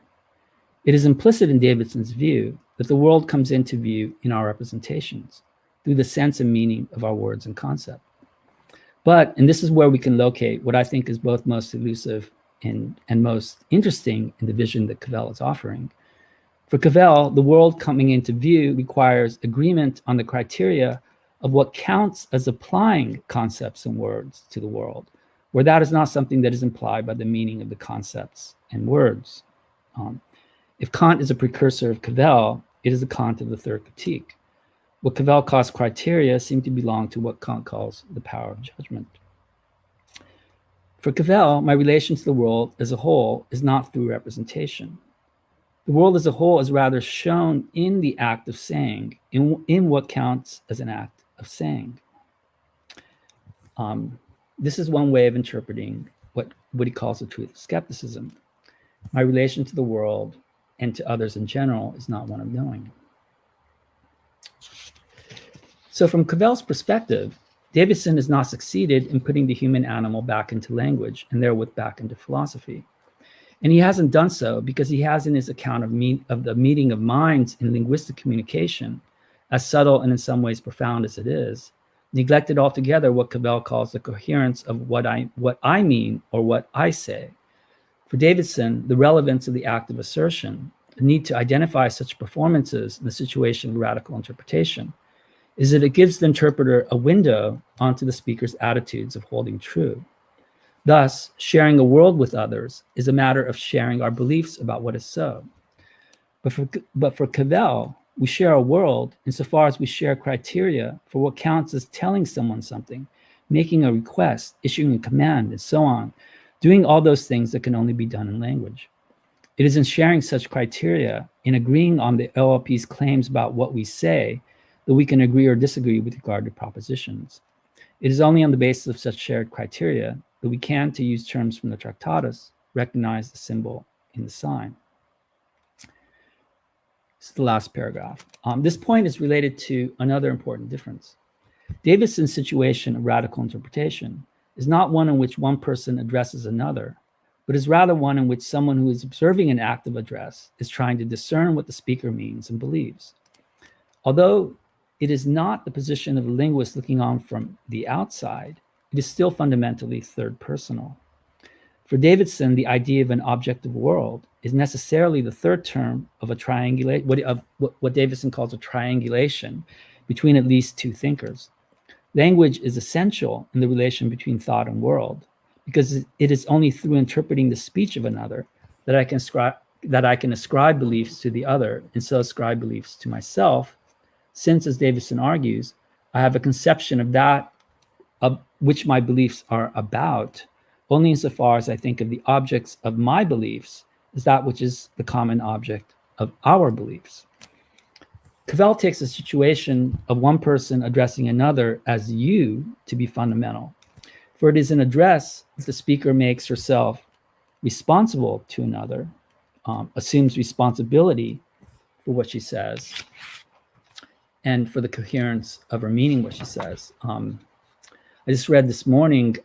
It is implicit in Davidson's view that the world comes into view in our representations through the sense and meaning of our words and concept. But, and this is where we can locate what I think is both most elusive and most interesting in the vision that Cavell is offering. For Cavell, the world coming into view requires agreement on the criteria of what counts as applying concepts and words to the world, where that is not something that is implied by the meaning of the concepts and words. If Kant is a precursor of Cavell, it is the Kant of the third critique. What Cavell calls criteria seem to belong to what Kant calls the power of judgment. For Cavell, my relation to the world as a whole is not through representation. The world as a whole is rather shown in the act of saying, in what counts as an act of saying. This is one way of interpreting what he calls the truth of skepticism. My relation to the world and to others in general is not one of knowing. So from Cavell's perspective, Davidson has not succeeded in putting the human animal back into language and therewith back into philosophy. And he hasn't done so because he has in his account of the meeting of minds in linguistic communication, as subtle and in some ways profound as it is, neglected altogether what Cavell calls the coherence of what I mean or what I say. For Davidson, the relevance of the act of assertion, the need to identify such performances in the situation of radical interpretation, is that it gives the interpreter a window onto the speaker's attitudes of holding true. Thus, sharing a world with others is a matter of sharing our beliefs about what is so. But for Cavell, we share a world insofar as we share criteria for what counts as telling someone something, making a request, issuing a command, and so on, doing all those things that can only be done in language. It is in sharing such criteria, in agreeing on the OLP's claims about what we say, that we can agree or disagree with regard to propositions. It is only on the basis of such shared criteria that we can, to use terms from the Tractatus, recognize the symbol in the sign. This is the last paragraph. This point is related to another important difference. Davidson's situation of radical interpretation is not one in which one person addresses another, but is rather one in which someone who is observing an act of address is trying to discern what the speaker means and believes. Although it is not the position of a linguist looking on from the outside, it is still fundamentally third personal. For Davidson, the idea of an objective world is necessarily the third term of a triangulate, what Davidson calls a triangulation between at least two thinkers. Language is essential in the relation between thought and world, because it is only through interpreting the speech of another that I can ascribe beliefs to the other, and so ascribe beliefs to myself, since, as Davidson argues, I have a conception of that of which my beliefs are about, only insofar as I think of the objects of my beliefs as that which is the common object of our beliefs. Cavell takes a situation of one person addressing another as you to be fundamental, for it is an address that the speaker makes herself responsible to another, assumes responsibility for what she says, and for the coherence of her meaning what she says. I just read this morning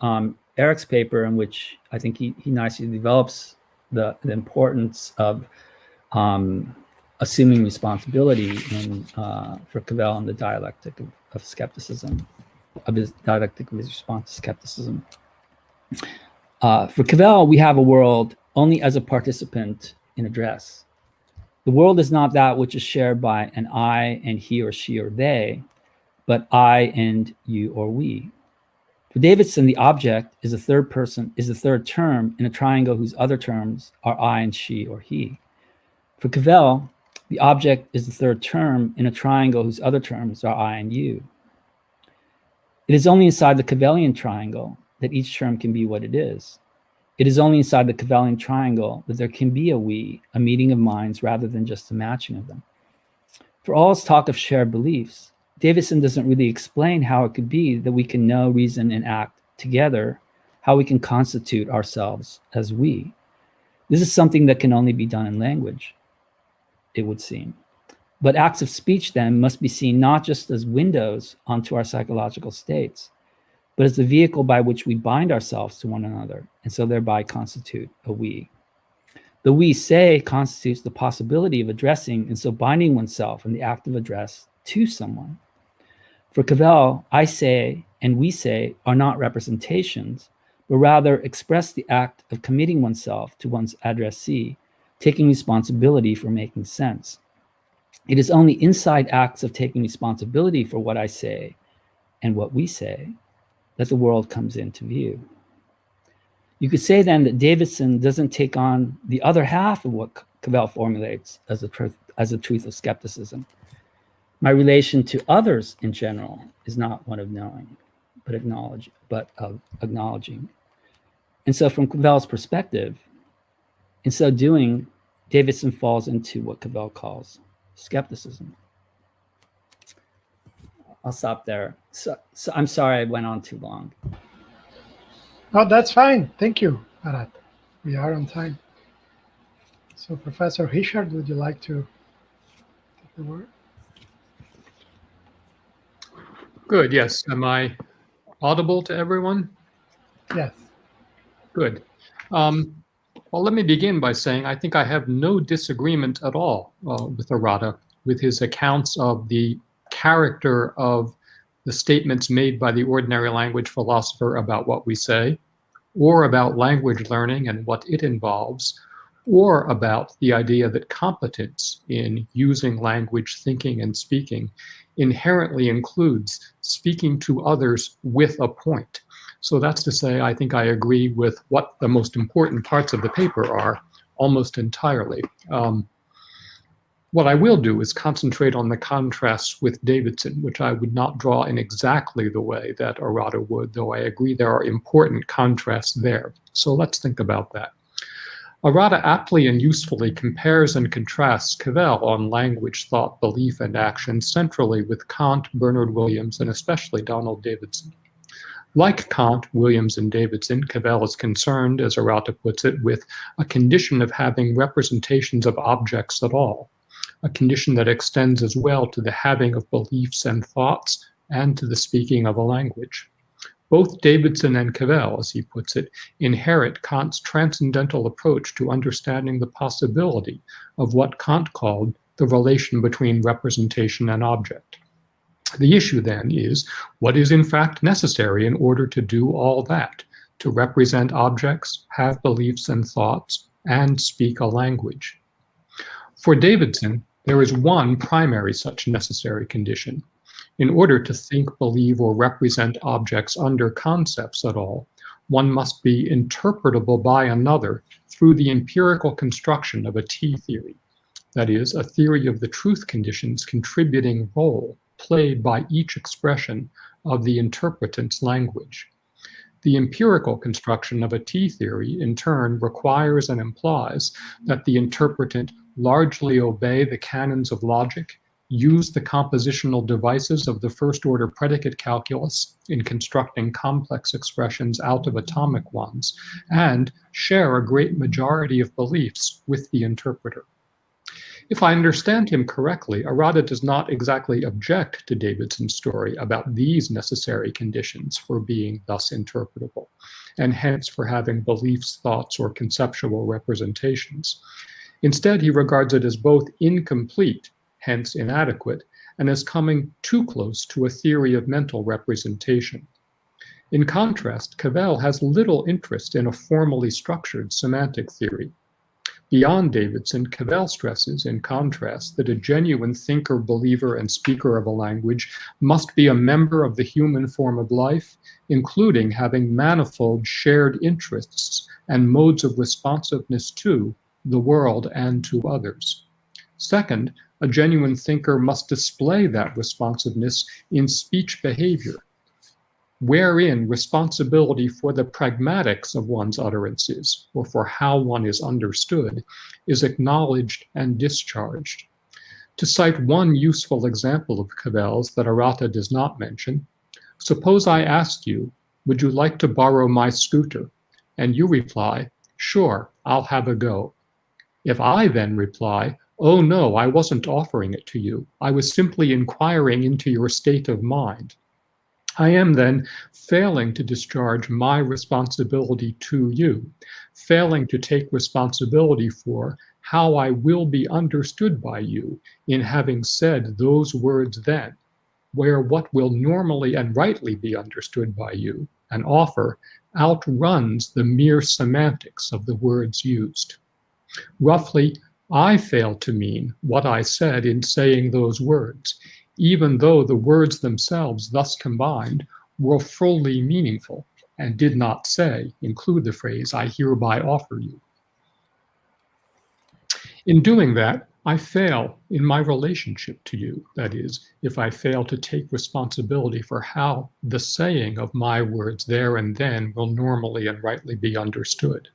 Eric's paper, in which I think he nicely develops the importance of assuming responsibility for Cavell and the dialectic of skepticism, of his dialectic of his response to skepticism. For Cavell, we have a world only as a participant in address. The world is not that which is shared by an I and he or she or they, but I and you or we. For Davidson, the object is a third person, is the third term in a triangle whose other terms are I and she or he. For Cavell, the object is the third term in a triangle whose other terms are I and you. It is only inside the Cavellian triangle that each term can be what it is. It is only inside the Cavellian triangle that there can be a we, a meeting of minds rather than just a matching of them. For all his talk of shared beliefs, Davidson doesn't really explain how it could be that we can know, reason, and act together, how we can constitute ourselves as we. This is something that can only be done in language, it would seem. But acts of speech then must be seen not just as windows onto our psychological states, but as the vehicle by which we bind ourselves to one another, and so thereby constitute a we. The we say constitutes the possibility of addressing and so binding oneself in the act of address to someone. For Cavell, I say and we say are not representations, but rather express the act of committing oneself to one's addressee, taking responsibility for making sense. It is only inside acts of taking responsibility for what I say and what we say that the world comes into view. You could say then that Davidson doesn't take on the other half of what Cavell formulates as a truth of skepticism. My relation to others in general is not one of knowing, but of acknowledging. And so from Cavell's perspective, in so doing, Davidson falls into what Cavell calls skepticism. I'll stop there. So I'm sorry I went on too long. Oh, that's fine. Thank you, Arata. We are on time. So Professor Richard, would you like to take the word? Good, yes. Am I audible to everyone? Yes. Good. Well, let me begin by saying I think I have no disagreement at all with Arata, with his accounts of the character of the statements made by the ordinary language philosopher about what we say, or about language learning and what it involves, or about the idea that competence in using language, thinking, and speaking inherently includes speaking to others with a point. So that's to say, I think I agree with what the most important parts of the paper are almost entirely. What I will do is concentrate on the contrasts with Davidson, which I would not draw in exactly the way that Arata would, though I agree there are important contrasts there. So let's think about that. Arata aptly and usefully compares and contrasts Cavell on language, thought, belief, and action centrally with Kant, Bernard Williams, and especially Donald Davidson. Like Kant, Williams, and Davidson, Cavell is concerned, as Arata puts it, with a condition of having representations of objects at all, a condition that extends as well to the having of beliefs and thoughts and to the speaking of a language. Both Davidson and Cavell, as he puts it, inherit Kant's transcendental approach to understanding the possibility of what Kant called the relation between representation and object. The issue then is what is in fact necessary in order to do all that, to represent objects, have beliefs and thoughts, and speak a language. For Davidson, there is one primary such necessary condition. In order to think, believe, or represent objects under concepts at all, one must be interpretable by another through the empirical construction of a T-theory, that is, a theory of the truth conditions contributing role played by each expression of the interpretant's language. The empirical construction of a T-theory, in turn, requires and implies that the interpretant largely obey the canons of logic, use the compositional devices of the first-order predicate calculus in constructing complex expressions out of atomic ones, and share a great majority of beliefs with the interpreter. If I understand him correctly, Arata does not exactly object to Davidson's story about these necessary conditions for being thus interpretable, and hence for having beliefs, thoughts, or conceptual representations. Instead, he regards it as both incomplete, hence inadequate, and as coming too close to a theory of mental representation. In contrast, Cavell has little interest in a formally structured semantic theory. Beyond Davidson, Cavell stresses, in contrast, that a genuine thinker, believer, and speaker of a language must be a member of the human form of life, including having manifold shared interests and modes of responsiveness to the world and to others. Second, a genuine thinker must display that responsiveness in speech behavior, wherein responsibility for the pragmatics of one's utterances, or for how one is understood, is acknowledged and discharged. To cite one useful example of Cavell's that Arata does not mention, suppose I ask you, would you like to borrow my scooter? And you reply, sure, I'll have a go. If I then reply, oh no, I wasn't offering it to you, I was simply inquiring into your state of mind, I am then failing to discharge my responsibility to you, failing to take responsibility for how I will be understood by you in having said those words then, where what will normally and rightly be understood by you, an offer, outruns the mere semantics of the words used. Roughly, I fail to mean what I said in saying those words, even though the words themselves thus combined were fully meaningful and did not include the phrase, I hereby offer you. In doing that, I fail in my relationship to you. That is, if I fail to take responsibility for how the saying of my words there and then will normally and rightly be understood.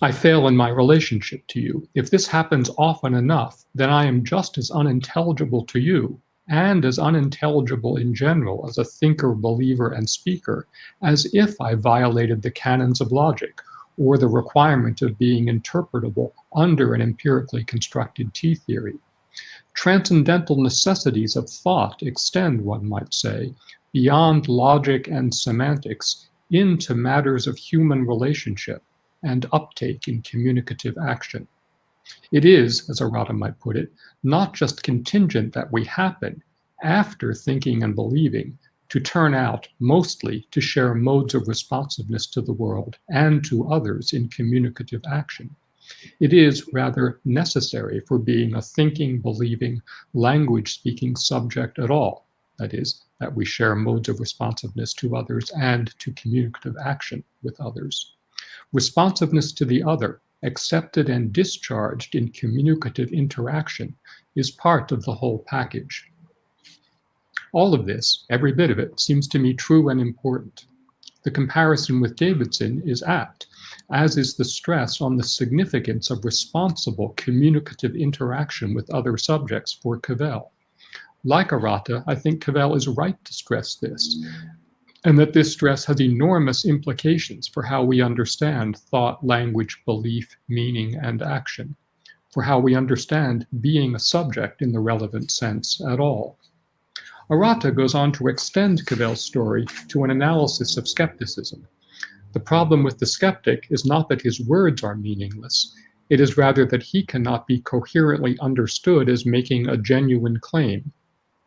I fail in my relationship to you. If this happens often enough, then I am just as unintelligible to you and as unintelligible in general as a thinker, believer, and speaker as if I violated the canons of logic or the requirement of being interpretable under an empirically constructed T-theory. Transcendental necessities of thought extend, one might say, beyond logic and semantics into matters of human relationship and uptake in communicative action. It is, as Arata might put it, not just contingent that we happen after thinking and believing to turn out mostly to share modes of responsiveness to the world and to others in communicative action. It is rather necessary for being a thinking, believing, language-speaking subject at all. That is, that we share modes of responsiveness to others and to communicative action with others. Responsiveness to the other, accepted and discharged in communicative interaction, is part of the whole package. All of this, every bit of it, seems to me true and important. The comparison with Davidson is apt, as is the stress on the significance of responsible communicative interaction with other subjects for Cavell. Like Arata, I think Cavell is right to stress this, and that this stress has enormous implications for how we understand thought, language, belief, meaning, and action, for how we understand being a subject in the relevant sense at all. Arata goes on to extend Cavell's story to an analysis of skepticism. The problem with the skeptic is not that his words are meaningless, it is rather that he cannot be coherently understood as making a genuine claim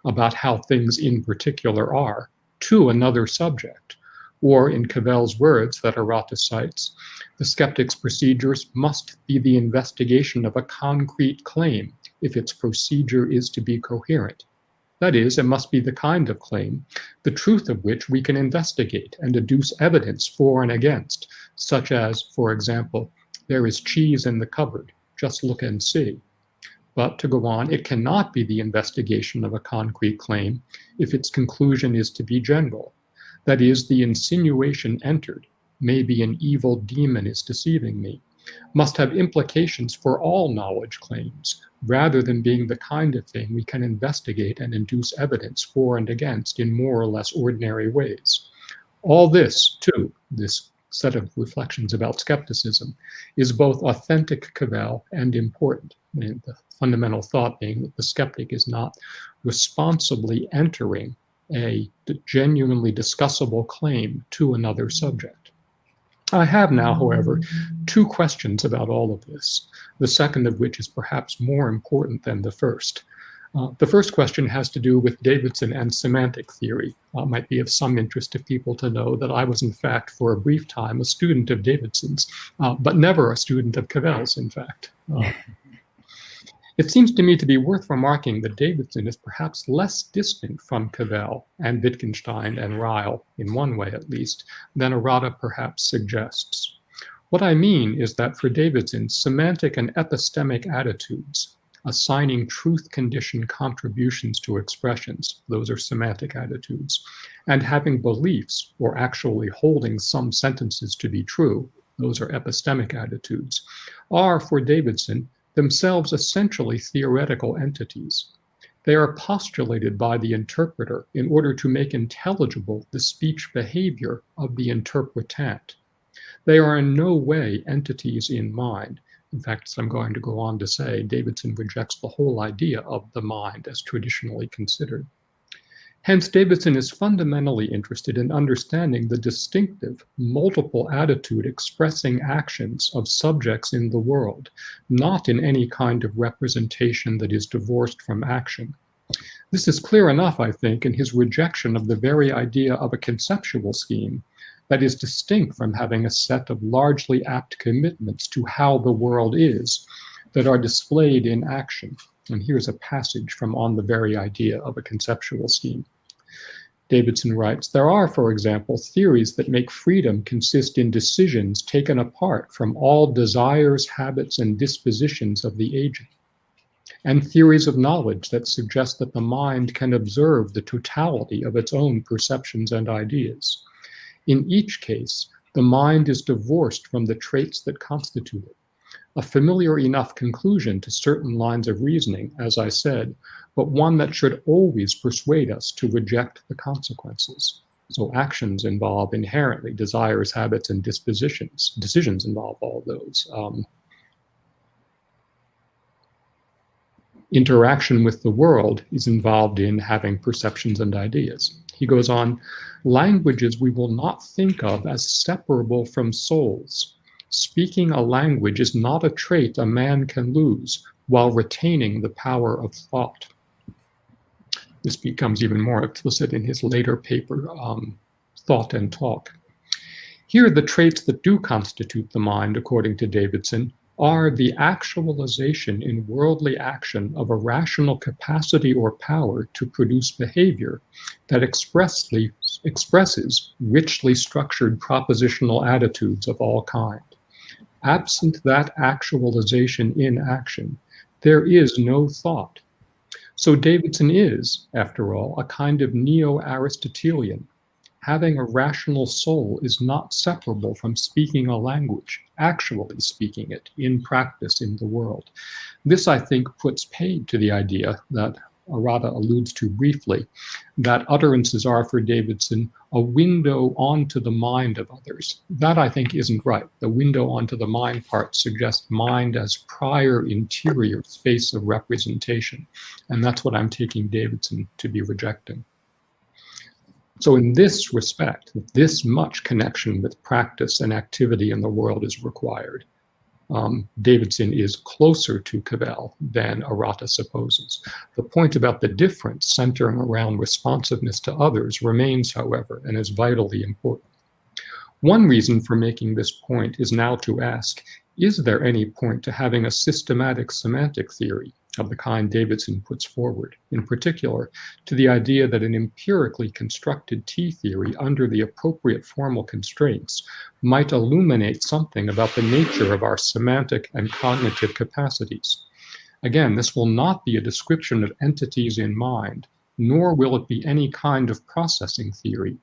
about how things in particular are to another subject. Or, in Cavell's words that Arata cites, the skeptic's procedures must be the investigation of a concrete claim if its procedure is to be coherent. That is, it must be the kind of claim, the truth of which we can investigate and adduce evidence for and against, such as, for example, there is cheese in the cupboard, just look and see. But to go on, it cannot be the investigation of a concrete claim if its conclusion is to be general. That is, the insinuation entered, maybe an evil demon is deceiving me, must have implications for all knowledge claims, rather than being the kind of thing we can investigate and induce evidence for and against in more or less ordinary ways. All this, too, this set of reflections about skepticism, is both authentic Cavell and important. And the fundamental thought being that the skeptic is not responsibly entering a genuinely discussable claim to another subject. I have now, however, two questions about all of this, the second of which is perhaps more important than the first. The first question has to do with Davidson and semantic theory. Might be of some interest to people to know that I was, in fact, for a brief time, a student of Davidson's, but never a student of Cavell's, in fact. It seems to me to be worth remarking that Davidson is perhaps less distant from Cavell and Wittgenstein and Ryle, in one way at least, than Arata perhaps suggests. What I mean is that for Davidson, semantic and epistemic attitudes, assigning truth-conditioned contributions to expressions, those are semantic attitudes, and having beliefs, or actually holding some sentences to be true, those are epistemic attitudes, are, for Davidson, themselves essentially theoretical entities. They are postulated by the interpreter in order to make intelligible the speech behavior of the interpretant. They are in no way entities in mind. In fact, as I'm going to go on to say, Davidson rejects the whole idea of the mind as traditionally considered. Hence, Davidson is fundamentally interested in understanding the distinctive, multiple attitude expressing actions of subjects in the world, not in any kind of representation that is divorced from action. This is clear enough, I think, in his rejection of the very idea of a conceptual scheme that is distinct from having a set of largely apt commitments to how the world is that are displayed in action. And here's a passage from On the Very Idea of a Conceptual Scheme. Davidson writes, there are, for example, theories that make freedom consist in decisions taken apart from all desires, habits, and dispositions of the agent, and theories of knowledge that suggest that the mind can observe the totality of its own perceptions and ideas. In each case, the mind is divorced from the traits that constitute it. A familiar enough conclusion to certain lines of reasoning, as I said, but one that should always persuade us to reject the consequences. So actions involve inherently desires, habits, and dispositions. Decisions involve all those. Interaction with the world is involved in having perceptions and ideas. He goes on, languages we will not think of as separable from souls. Speaking a language is not a trait a man can lose while retaining the power of thought. This becomes even more explicit in his later paper, Thought and Talk. Here, the traits that do constitute the mind, according to Davidson, are the actualization in worldly action of a rational capacity or power to produce behavior that expresses richly structured propositional attitudes of all kind. Absent that actualization in action, there is no thought. So Davidson is, after all, a kind of neo-Aristotelian. Having a rational soul is not separable from speaking a language, actually speaking it in practice in the world. This, I think, puts paid to the idea that Arata alludes to briefly, that utterances are for Davidson a window onto the mind of others. That, I think, isn't right. The window onto the mind part suggests mind as prior interior space of representation. And that's what I'm taking Davidson to be rejecting. So in this respect, this much connection with practice and activity in the world is required. Davidson is closer to Cavell than Arata supposes. The point about the difference centering around responsiveness to others remains, however, and is vitally important. One reason for making this point is now to ask, is there any point to having a systematic semantic theory of the kind Davidson puts forward, in particular to the idea that an empirically constructed T-theory under the appropriate formal constraints might illuminate something about the nature of our semantic and cognitive capacities. Again, this will not be a description of entities in mind, nor will it be any kind of processing theory.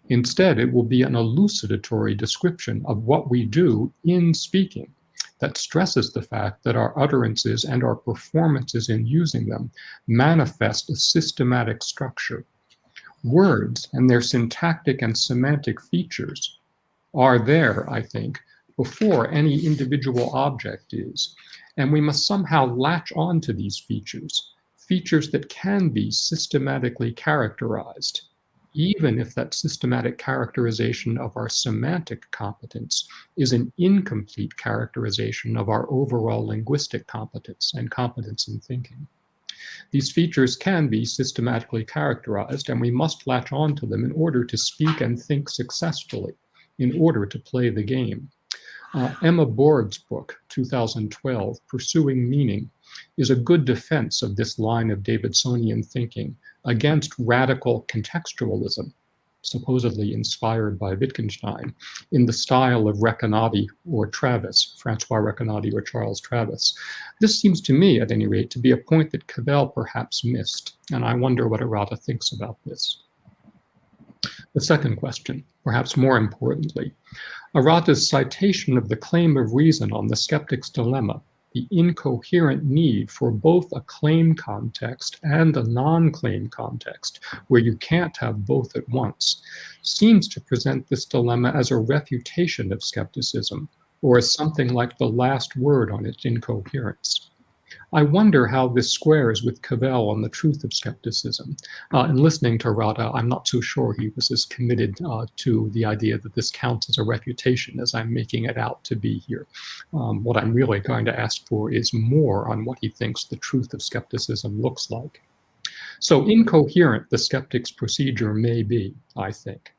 Instead, it will be an elucidatory description of what we do in speaking, that stresses the fact that our utterances and our performances in using them manifest a systematic structure. Words and their syntactic and semantic features are there, I think, before any individual object is, and we must somehow latch on to these features, features that can be systematically characterized, even if that systematic characterization of our semantic competence is an incomplete characterization of our overall linguistic competence and competence in thinking. These features can be systematically characterized, and we must latch on to them in order to speak and think successfully, in order to play the game. Emma Borg's book, 2012, Pursuing Meaning, is a good defense of this line of Davidsonian thinking against radical contextualism, supposedly inspired by Wittgenstein, in the style of Recanati or Travis, Francois Recanati or Charles Travis. This seems to me, at any rate, to be a point that Cavell perhaps missed, and I wonder what Arata thinks about this. The second question, perhaps more importantly, Arata's citation of the claim of reason on the skeptic's dilemma, the incoherent need for both a claim context and a non-claim context, where you can't have both at once, seems to present this dilemma as a refutation of skepticism, or as something like the last word on its incoherence. I wonder how this squares with Cavell on the truth of skepticism. In listening to Arata, I'm not so sure he was as committed to the idea that this counts as a refutation as I'm making it out to be here. What I'm really going to ask for is more on what he thinks the truth of skepticism looks like. So incoherent the skeptic's procedure may be, I think.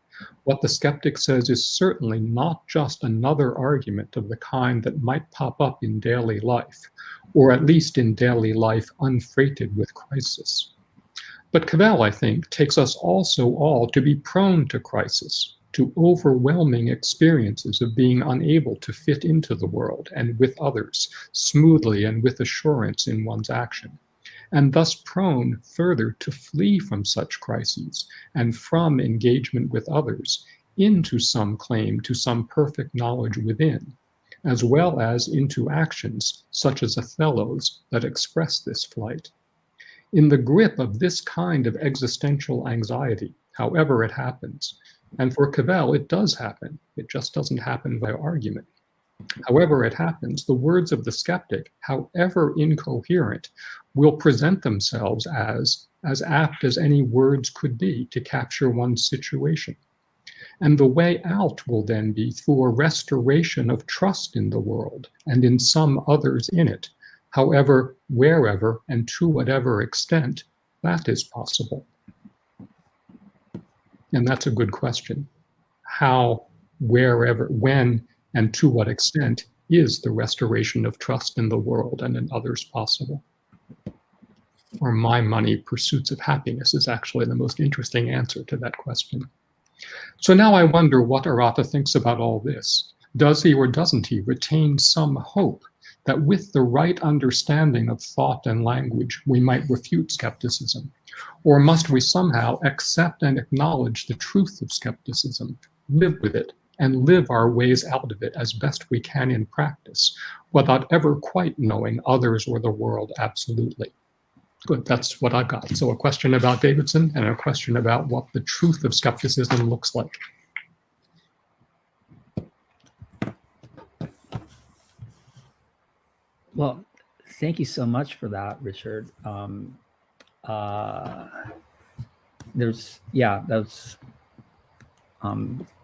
What the skeptic says is certainly not just another argument of the kind that might pop up in daily life, or at least in daily life unfreighted with crisis. But Cavell, I think, takes us also all to be prone to crisis, to overwhelming experiences of being unable to fit into the world and with others, smoothly and with assurance in one's action, and thus prone further to flee from such crises and from engagement with others into some claim to some perfect knowledge within, as well as into actions such as Othello's that express this flight. In the grip of this kind of existential anxiety, however it happens, and for Cavell it does happen, it just doesn't happen by argument. However it happens, the words of the skeptic, however incoherent, will present themselves as apt as any words could be to capture one's situation. And the way out will then be through a restoration of trust in the world and in some others in it, however, wherever, and to whatever extent that is possible. And that's a good question. How, wherever, when, and to what extent is the restoration of trust in the world and in others possible? For my money, pursuits of happiness is actually the most interesting answer to that question. So now I wonder what Arata thinks about all this. Does he or doesn't he retain some hope that with the right understanding of thought and language, we might refute skepticism? Or must we somehow accept and acknowledge the truth of skepticism, live with it, and live our ways out of it as best we can in practice, without ever quite knowing others or the world absolutely? Good, that's what I've got. So a question about Davidson and a question about what the truth of skepticism looks like. Well, thank you so much for that, Richard. That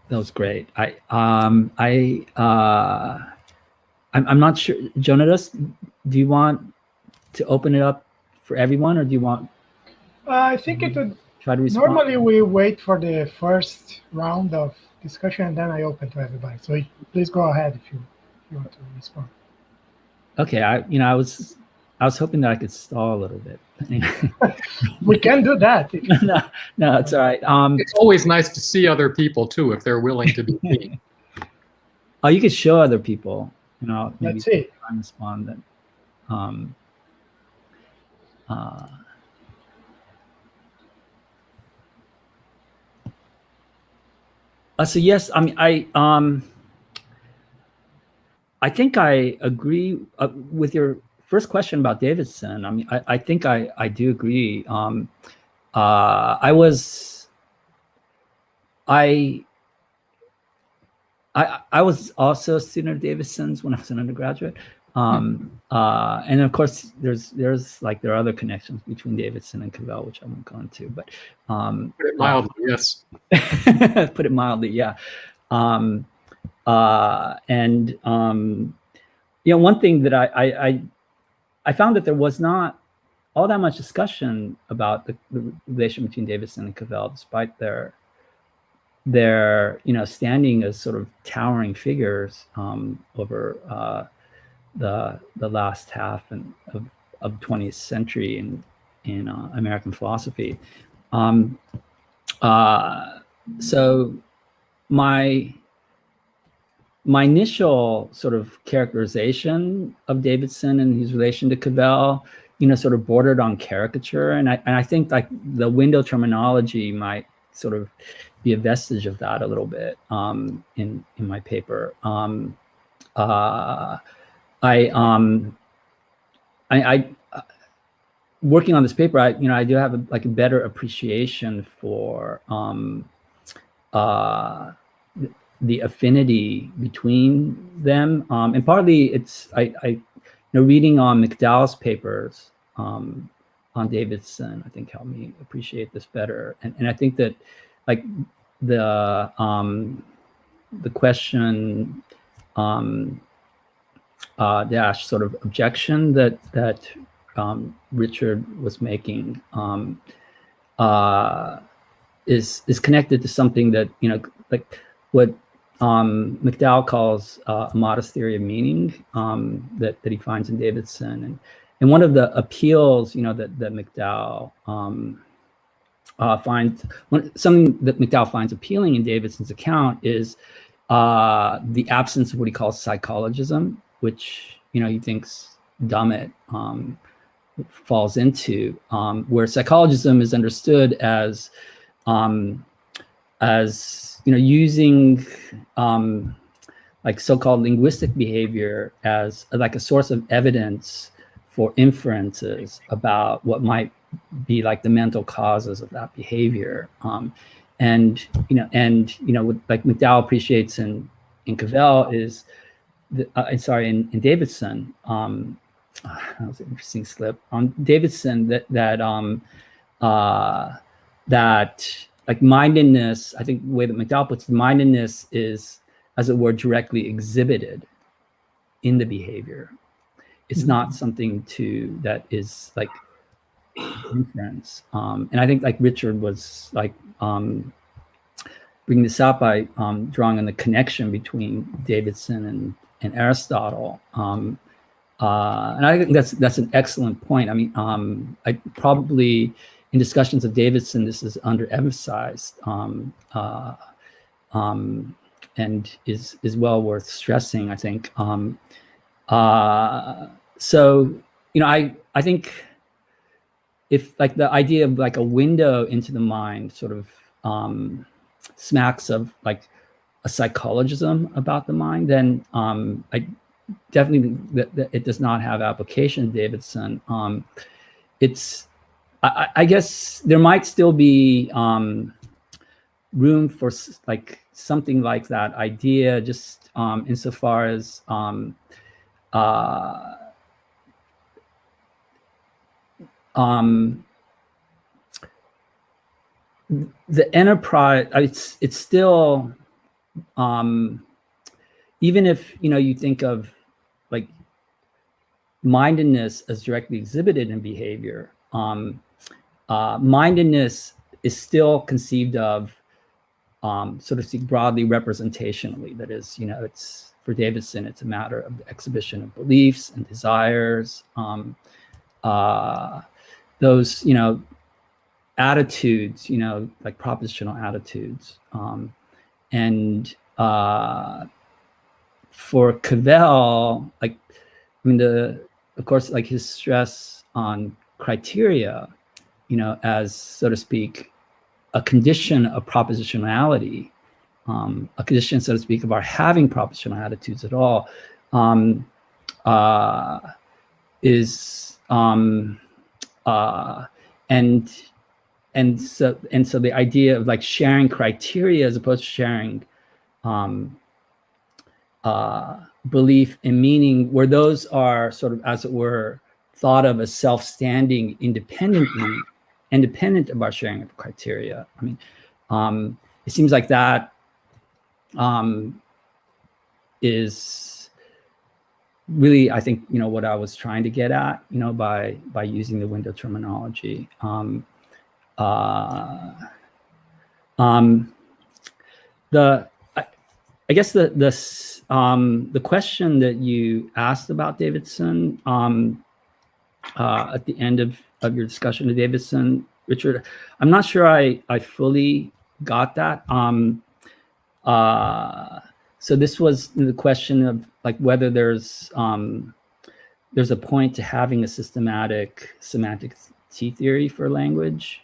was great. I'm not sure, Jonas, do you want to open it up for everyone, or do you want? I think it would. Try to respond. Normally, we wait for the first round of discussion and then I open to everybody. So please go ahead if you want to respond. Okay, I was hoping that I could stall a little bit. We can do that. No, it's all right. It's always nice to see other people too, if they're willing to be seen. Oh, you could show other people. Maybe Let's see. try and respond then. So yes, I mean, I think I agree with your first question about Davidson. I mean, I think I do agree. I was also a student of Davidson's when I was an undergraduate. And of course, there are other connections between Davidson and Cavell, which I won't go into. But put it mildly, yes. Put it mildly, yeah. One thing that I found that there was not all that much discussion about the relation between Davidson and Cavell, despite their standing as sort of towering figures over the last half of the 20th century in American philosophy. So my initial sort of characterization of Davidson and his relation to Cavell, sort of bordered on caricature, and I think like the window terminology might sort of be a vestige of that a little bit in my paper. I working on this paper, I do have a better appreciation for the affinity between them, and partly it's reading on McDowell's papers on Davidson, I think helped me appreciate this better, and I think that like the question dash sort of objection that Richard was making is connected to something that like what McDowell calls a modest theory of meaning that he finds in Davidson, and one of the appeals that McDowell finds, something that McDowell finds appealing in Davidson's account is the absence of what he calls psychologism, which he thinks Dummett falls into, where psychologism is understood as using like so-called linguistic behavior as like a source of evidence for inferences about what might be like the mental causes of that behavior, and what like McDowell appreciates in Cavell is in Davidson, that was an interesting slip on Davidson, that like mindedness, I think the way that McDowell puts it, mindedness is, as it were, directly exhibited in the behavior. It's not something that is like inference. And I think like Richard was like bringing this out by drawing on the connection between Davidson and Aristotle. And I think that's an excellent point. I mean, I probably in discussions of Davidson, this is underemphasized, and is well worth stressing, I think. So I think if like the idea of like a window into the mind sort of smacks of like a psychologism about the mind, then I definitely think that it does not have application to Davidson. It's I guess there might still be room for like something like that idea, just insofar as the enterprise. It's still even if you think of like mindedness as directly exhibited in behavior. Mindedness is still conceived of, so to speak, broadly representationally. That is, it's for Davidson, it's a matter of the exhibition of beliefs and desires. Those, attitudes, like propositional attitudes, and for Cavell, like, I mean, of course, like his stress on criteria, as, so to speak, a condition of propositionality, a condition, so to speak, of our having propositional attitudes at all, is and so the idea of like sharing criteria as opposed to sharing belief and meaning, where those are sort of, as it were, thought of as self-standing independent of our sharing of criteria. I mean, it seems like that is really, I think, what I was trying to get at, by using the window terminology. I guess the question that you asked about Davidson at the end of your discussion of Davidson, Richard, I'm not sure I fully got that. So this was the question of like whether there's a point to having a systematic semantic T theory for language.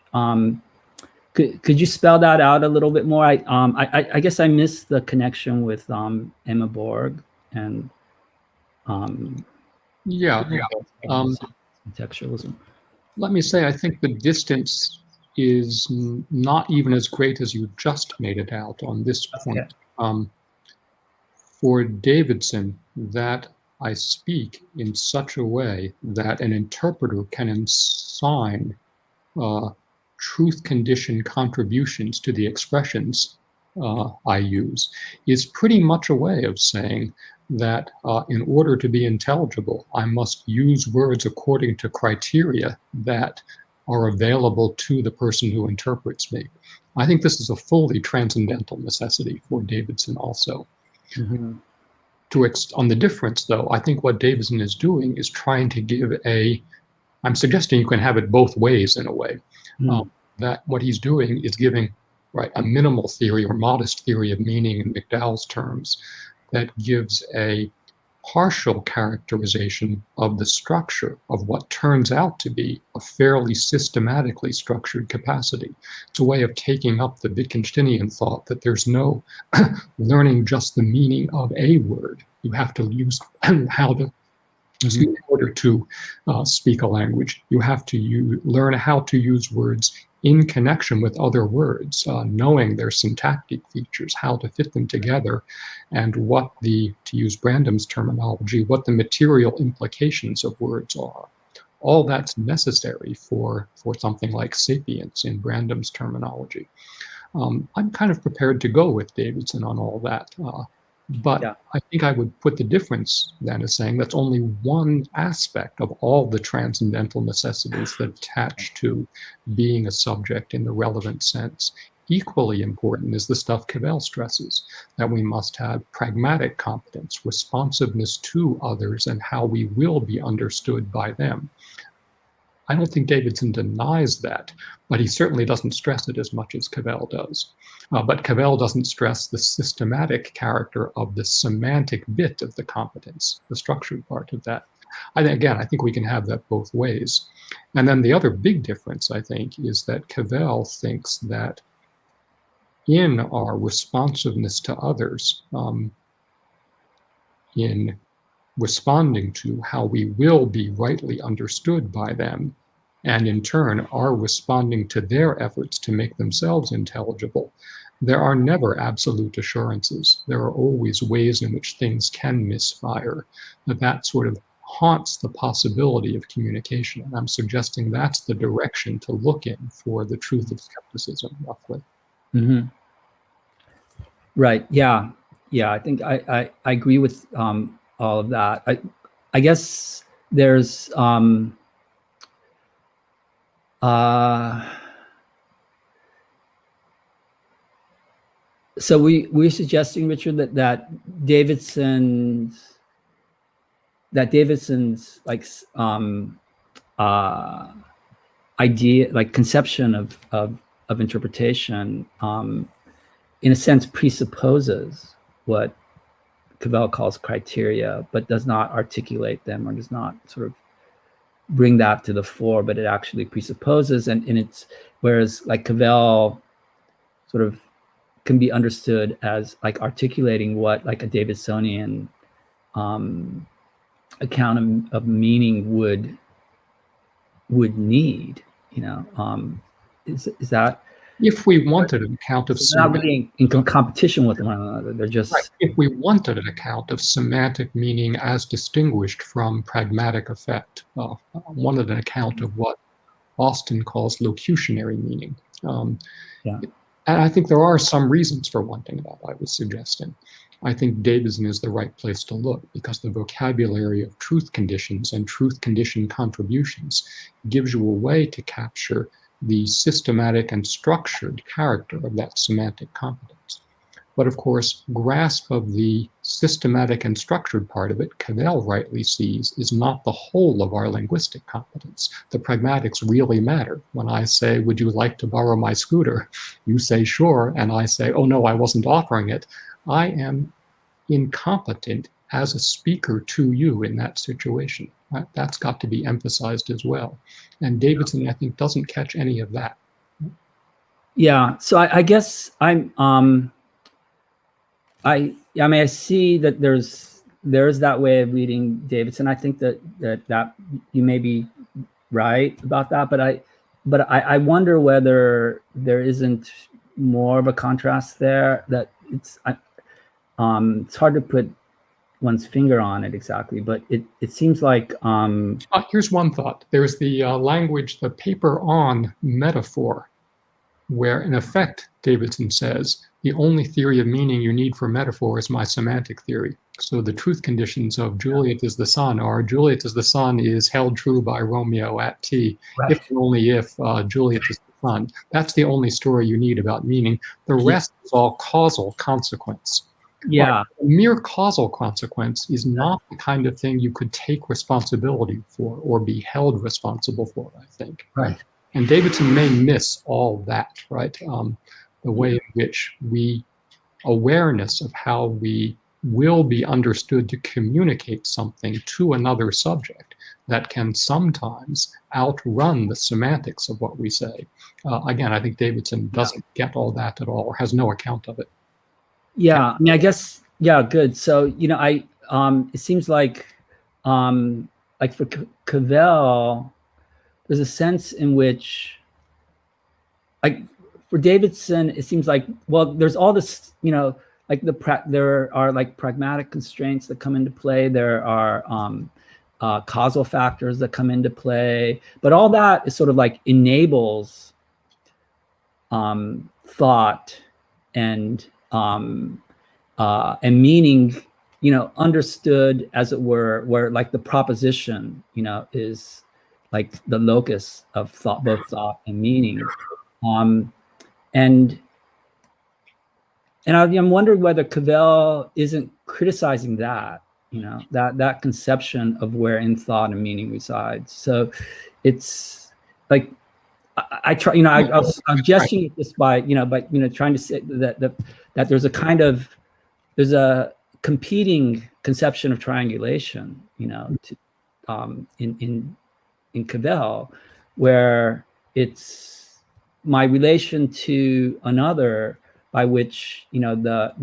Could you spell that out a little bit more? I guess I missed the connection with Emma Borg and contextualism. Let me say, I think the distance is not even as great as you just made it out on this point. Okay. For Davidson, that I speak in such a way that an interpreter can assign truth condition contributions to the expressions I use is pretty much a way of saying that in order to be intelligible, I must use words according to criteria that are available to the person who interprets me. I think this is a fully transcendental necessity for Davidson also. Mm-hmm. On the difference, though, I think what Davidson is doing is trying to give I'm suggesting you can have it both ways in a way. That what he's doing is giving a minimal theory or modest theory of meaning in McDowell's terms that gives a partial characterization of the structure of what turns out to be a fairly systematically structured capacity. It's a way of taking up the Wittgensteinian thought that there's no learning just the meaning of a word. You have to use how to, in order to speak a language, you have to learn how to use words in connection with other words, knowing their syntactic features, how to fit them together, and what to use Brandam's terminology, what the material implications of words are. All that's necessary for something like sapience in Brandam's terminology. I'm kind of prepared to go with Davidson on all that. But yeah. I think I would put the difference then as saying that's only one aspect of all the transcendental necessities that attach to being a subject in the relevant sense. Equally important is the stuff Cavell stresses, that we must have pragmatic competence, responsiveness to others, and how we will be understood by them. I don't think Davidson denies that, but he certainly doesn't stress it as much as Cavell does. But Cavell doesn't stress the systematic character of the semantic bit of the competence, the structured part of that. I think we can have that both ways. And then the other big difference, I think, is that Cavell thinks that in our responsiveness to others, in responding to how we will be rightly understood by them, and in turn are responding to their efforts to make themselves intelligible, there are never absolute assurances. There are always ways in which things can misfire. That sort of haunts the possibility of communication. And I'm suggesting that's the direction to look in for the truth of skepticism, roughly. Mm-hmm. Right. Yeah. Yeah. I think I agree with all of that. I guess there's so we're suggesting, Richard, that Davidson's like idea, like conception of interpretation, in a sense presupposes what Cavell calls criteria, but does not articulate them or does not sort of bring that to the fore, but it actually presupposes, and it's, whereas like Cavell sort of can be understood as like articulating what like a Davidsonian account of meaning would need, is that, if we wanted an account of not really in competition with one another, they're just right. If we wanted an account of semantic meaning as distinguished from pragmatic effect, wanted an account of what Austin calls locutionary meaning. And I think there are some reasons for wanting that, I was suggesting. I think Davidson is the right place to look, because the vocabulary of truth conditions and truth condition contributions gives you a way to capture the systematic and structured character of that semantic competence. But of course, grasp of the systematic and structured part of it, Cavell rightly sees, is not the whole of our linguistic competence. The pragmatics really matter. When I say, would you like to borrow my scooter? You say, sure, and I say, oh no, I wasn't offering it. I am incompetent as a speaker to you in that situation. Right? That's got to be emphasized as well. And Davidson, I think, doesn't catch any of that. Yeah. So I guess I'm I mean, I see that there's that way of reading Davidson. I think that you may be right about that, but I wonder whether there isn't more of a contrast there. That it's hard to put one's finger on it exactly, but it seems like here's one thought. There's the language, the paper on metaphor, where in effect Davidson says the only theory of meaning you need for metaphor is my semantic theory. So the truth conditions of Juliet is the sun are Juliet is the sun is held true by Romeo at T, right. if and only if Juliet is the sun. That's the only story you need about meaning. The rest is all causal consequence. Yeah. But mere causal consequence is not the kind of thing you could take responsibility for or be held responsible for, I think. Right. And Davidson may miss all that, right? The way in which awareness of how we will be understood to communicate something to another subject that can sometimes outrun the semantics of what we say. Again, I think Davidson doesn't get all that at all, or has no account of it. Yeah, I mean, I guess, yeah, good. So, it seems like for Cavell, there's a sense in which, like, for Davidson, it seems like, well, there's all this, there are like pragmatic constraints that come into play. There are causal factors that come into play, but all that is sort of like enables thought and meaning, understood, as it were, where like the proposition, is like the locus of thought, both thought and meaning. And I'm wondering whether Cavell isn't criticizing that, that conception of wherein thought and meaning resides. So it's like, I try, I'm gesturing this by trying to say that there's a competing conception of triangulation, in Cavell, where it's my relation to another, by which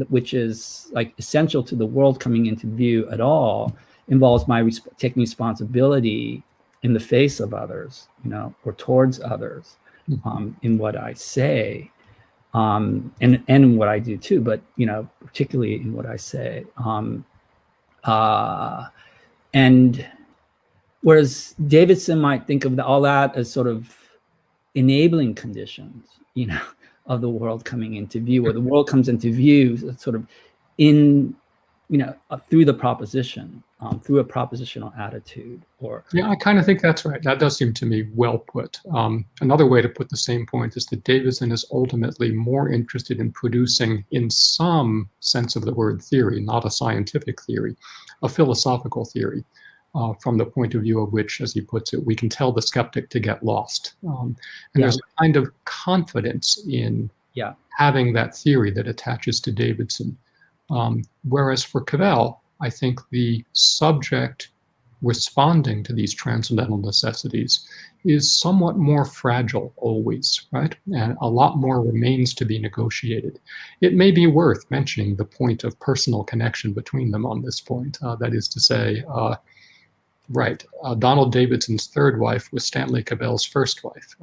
which is like essential to the world coming into view at all, involves my taking responsibility in the face of others, or towards others, in what I say, and in what I do too, but particularly in what I say, and whereas Davidson might think of all that as sort of enabling conditions, of the world coming into view, or the world comes into view sort of through the proposition, through a propositional attitude. Yeah, I kind of think that's right. That does seem to me well put. Another way to put the same point is that Davidson is ultimately more interested in producing, in some sense of the word theory, not a scientific theory, a philosophical theory. From the point of view of which, as he puts it, we can tell the skeptic to get lost. There's a kind of confidence in having that theory that attaches to Davidson. Whereas for Cavell, I think the subject responding to these transcendental necessities is somewhat more fragile always, right? And a lot more remains to be negotiated. It may be worth mentioning the point of personal connection between them on this point. That is to say, Donald Davidson's third wife was Stanley Cavell's first wife.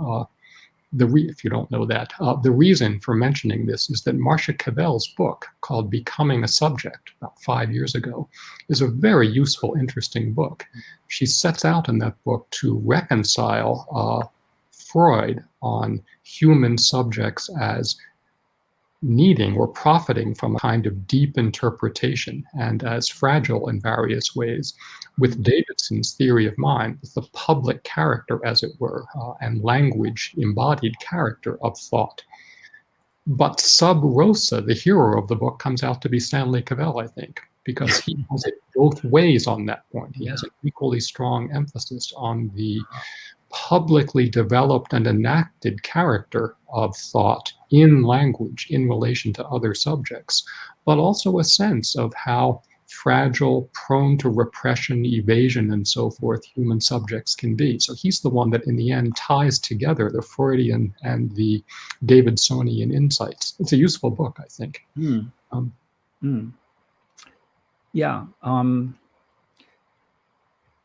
If you don't know that, the reason for mentioning this is that Marcia Cavell's book, called Becoming a Subject, about 5 years ago, is a very useful, interesting book. She sets out in that book to reconcile Freud on human subjects as needing or profiting from a kind of deep interpretation and as fragile in various ways. With Davidson's theory of mind, with the public character, as it were, and language embodied character of thought. But sub rosa, the hero of the book, comes out to be Stanley Cavell, I think, because he has it both ways on that point. He has an equally strong emphasis on the publicly developed and enacted character of thought in language in relation to other subjects, but also a sense of how fragile, prone to repression, evasion, and so forth, human subjects can be. So he's the one that in the end ties together the Freudian and the Davidsonian insights. It's a useful book, I think. Yeah.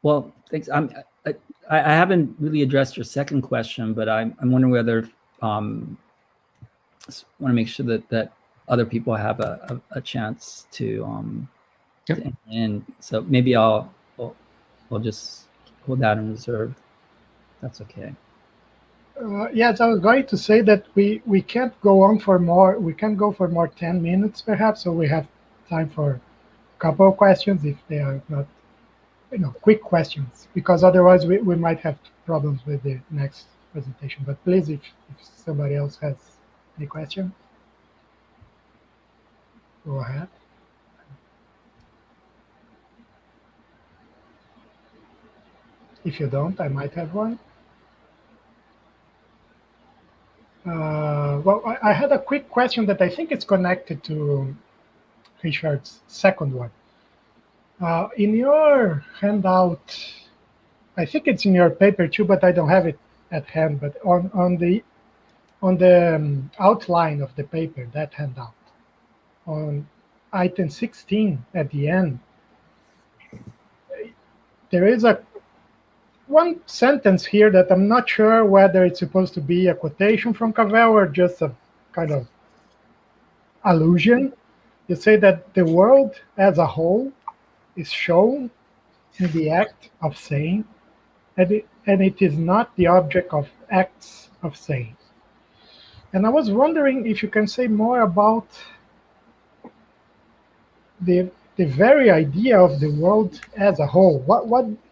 Well, thanks. I haven't really addressed your second question, but I'm wondering whether want to make sure that other people have a chance to and so maybe I'll just hold that in reserve. That's okay. Yes, I was going to say that we can't go on for more. We can go for more 10 minutes perhaps, so we have time for a couple of questions if they are not, quick questions, because otherwise we might have problems with the next presentation. But please, if somebody else has any question, go ahead. If you don't, I might have one. Well, I had a quick question that I think is connected to Richard's second one. In your handout, I think it's in your paper too, but I don't have it at hand. But on the outline of the paper, that handout, on item 16 at the end, there is one sentence here that I'm not sure whether it's supposed to be a quotation from Cavell or just a kind of allusion. You say that the world as a whole is shown in the act of saying, and it is not the object of acts of saying. And I was wondering if you can say more about the very idea of the world as a whole.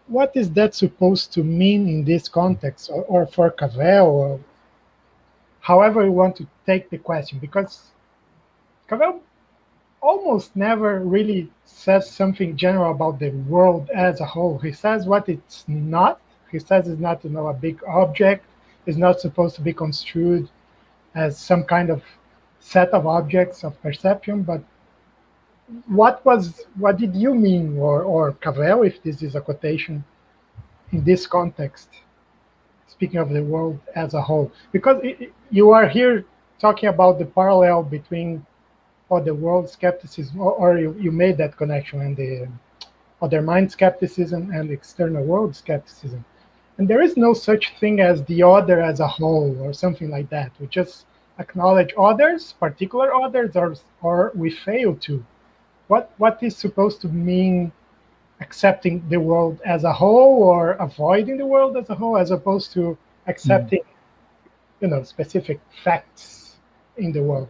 What is that supposed to mean in this context, or for Cavell, or however you want to take the question? Because Cavell almost never really says something general about the world as a whole. He says what it's not. He says it's not, a big object. It's not supposed to be construed as some kind of set of objects of perception. But what did you mean, or Cavell, if this is a quotation, in this context, speaking of the world as a whole? Because you are here talking about the parallel between other world skepticism, or you made that connection, and the other mind skepticism and external world skepticism. And there is no such thing as the other as a whole or something like that. We just acknowledge others, particular others, or we fail to. What is supposed to mean accepting the world as a whole, or avoiding the world as a whole, as opposed to accepting specific facts in the world?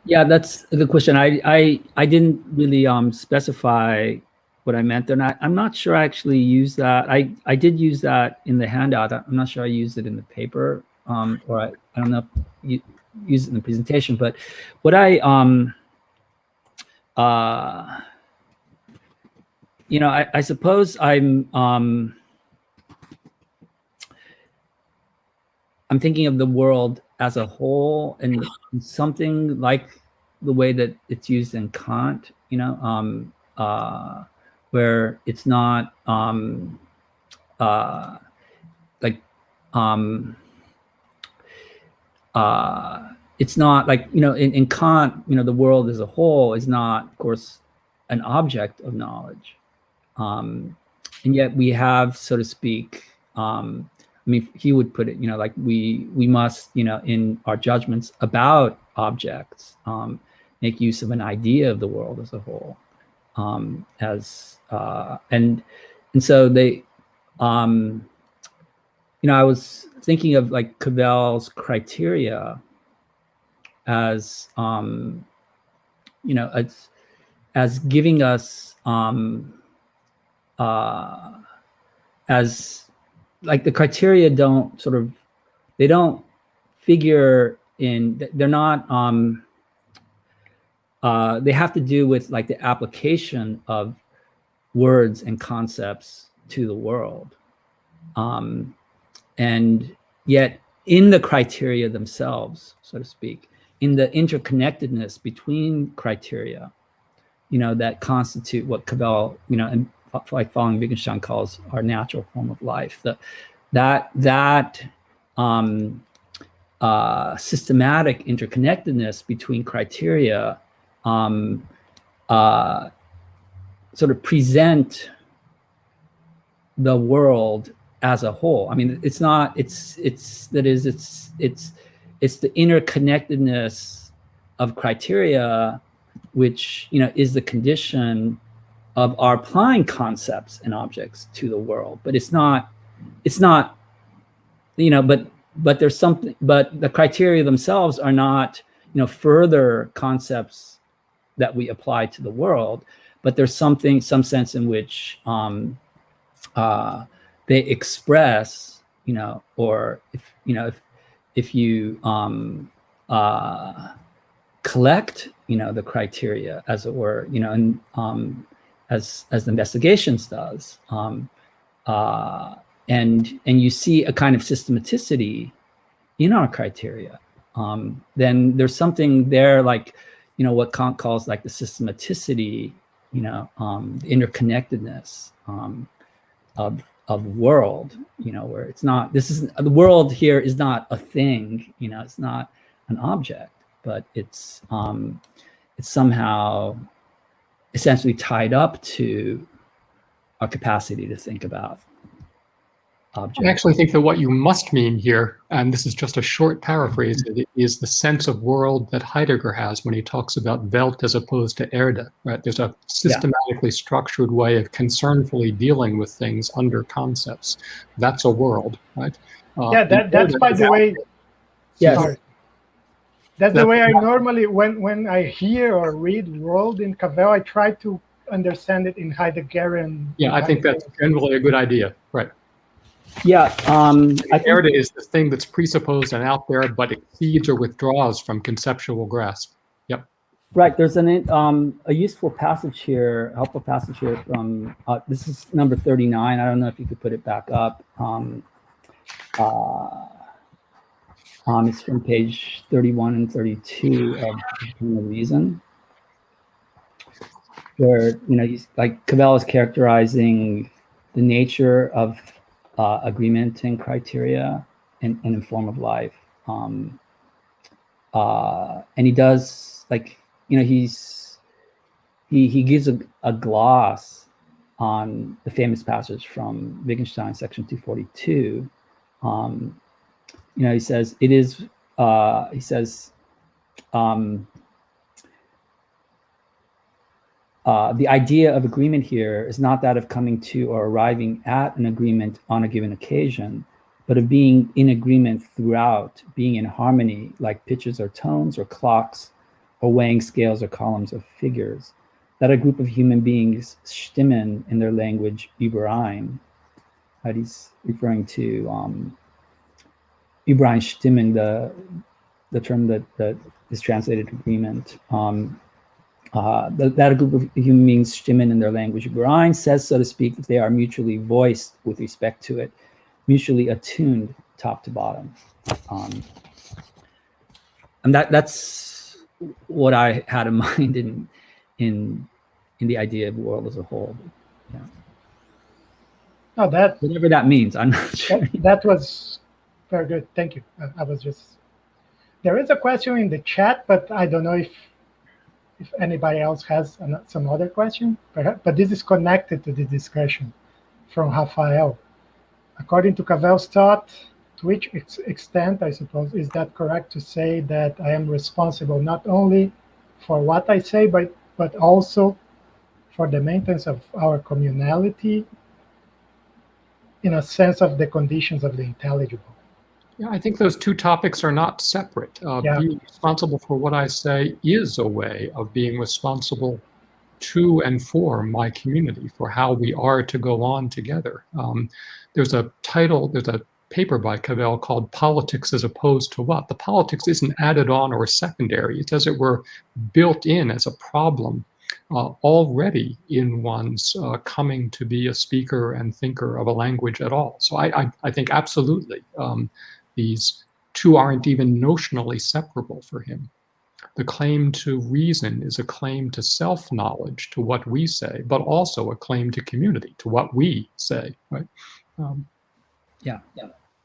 Yeah, that's the question. I didn't really specify what I meant, and I'm not sure I actually used that. I did use that in the handout. I'm not sure I used it in the paper, or I don't know if you use it in the presentation. But what I I suppose I'm thinking of the world as a whole, and something like the way that it's used in Kant, where it's not it's not like, in Kant, the world as a whole is not, of course, an object of knowledge. And yet we have, so to speak, he would put it, like we must, in our judgments about objects, make use of an idea of the world as a whole, and so they, I was thinking of like Cavell's criteria as, as giving us, as like the criteria they don't figure in, they're not, they have to do with like the application of words and concepts to the world. And yet in the criteria themselves, so to speak, in the interconnectedness between criteria, that constitute what Cavell, and like following Wittgenstein calls our natural form of life. That systematic interconnectedness between criteria sort of present the world as a whole. I mean, it's the interconnectedness of criteria, which, is the condition of our applying concepts and objects to the world. But it's not, but there's something, but the criteria themselves are not, further concepts that we apply to the world, but there's some sense in which they express, or if you collect, the criteria, as it were, and as the investigations does, and you see a kind of systematicity in our criteria, then there's something there, like, what Kant calls like the systematicity, the interconnectedness of world, where it's not, the world here is not a thing, it's not an object, but it's somehow essentially tied up to our capacity to think about objects. I actually think that what you must mean here, and this is just a short paraphrase, is the sense of world that Heidegger has when he talks about Welt as opposed to Erde. Right? There's a systematically structured way of concernfully dealing with things under concepts. That's a world, right? That's by the way. Yes. Sorry. That's the way I normally, when I hear or read world in Cavell, I try to understand it in Heideggerian. Yeah, I think that's generally a good idea, right? Yeah, I think Erde is the thing that's presupposed and out there, but exceeds or withdraws from conceptual grasp. Yep. Right. There's a useful passage here, helpful passage here from this is number 39. I don't know if you could put it back up. It's from page 31 and 32 of The Reason, where he's like, Cavell is characterizing the nature of agreement and criteria and in form of life, and he does, like, he gives a gloss on the famous passage from Wittgenstein, section 242. He says it is. He says the idea of agreement here is not that of coming to or arriving at an agreement on a given occasion, but of being in agreement throughout, being in harmony, like pitches or tones or clocks, or weighing scales or columns of figures. That a group of human beings stimmen in their language Überein. He's referring to Überein stimmen, the term that is translated agreement. That a group of human beings stimmen in their language Überein says, so to speak, that they are mutually voiced with respect to it, mutually attuned top to bottom. And that's what I had in mind in the idea of the world as a whole. Yeah. Oh, whatever that means, I'm not sure. That was very good. Thank you. I was just, there is a question in the chat, but I don't know if anybody else has some other question, perhaps, but this is connected to the discussion from Rafael. According to Cavell's thought, to which extent, I suppose, is that correct to say that I am responsible not only for what I say, but also for the maintenance of our communality? in a sense of the conditions of the intelligible. Yeah, I think those two topics are not separate. Yeah. Being responsible for what I say is a way of being responsible to and for my community, for how we are to go on together. There's a paper by Cavell called Politics as Opposed to What? The politics isn't added on or secondary. It's as it were built in as a problem already in one's coming to be a speaker and thinker of a language at all. So I think absolutely these two aren't even notionally separable for him. The claim to reason is a claim to self-knowledge, to what we say, but also a claim to community, to what we say, right? Yeah,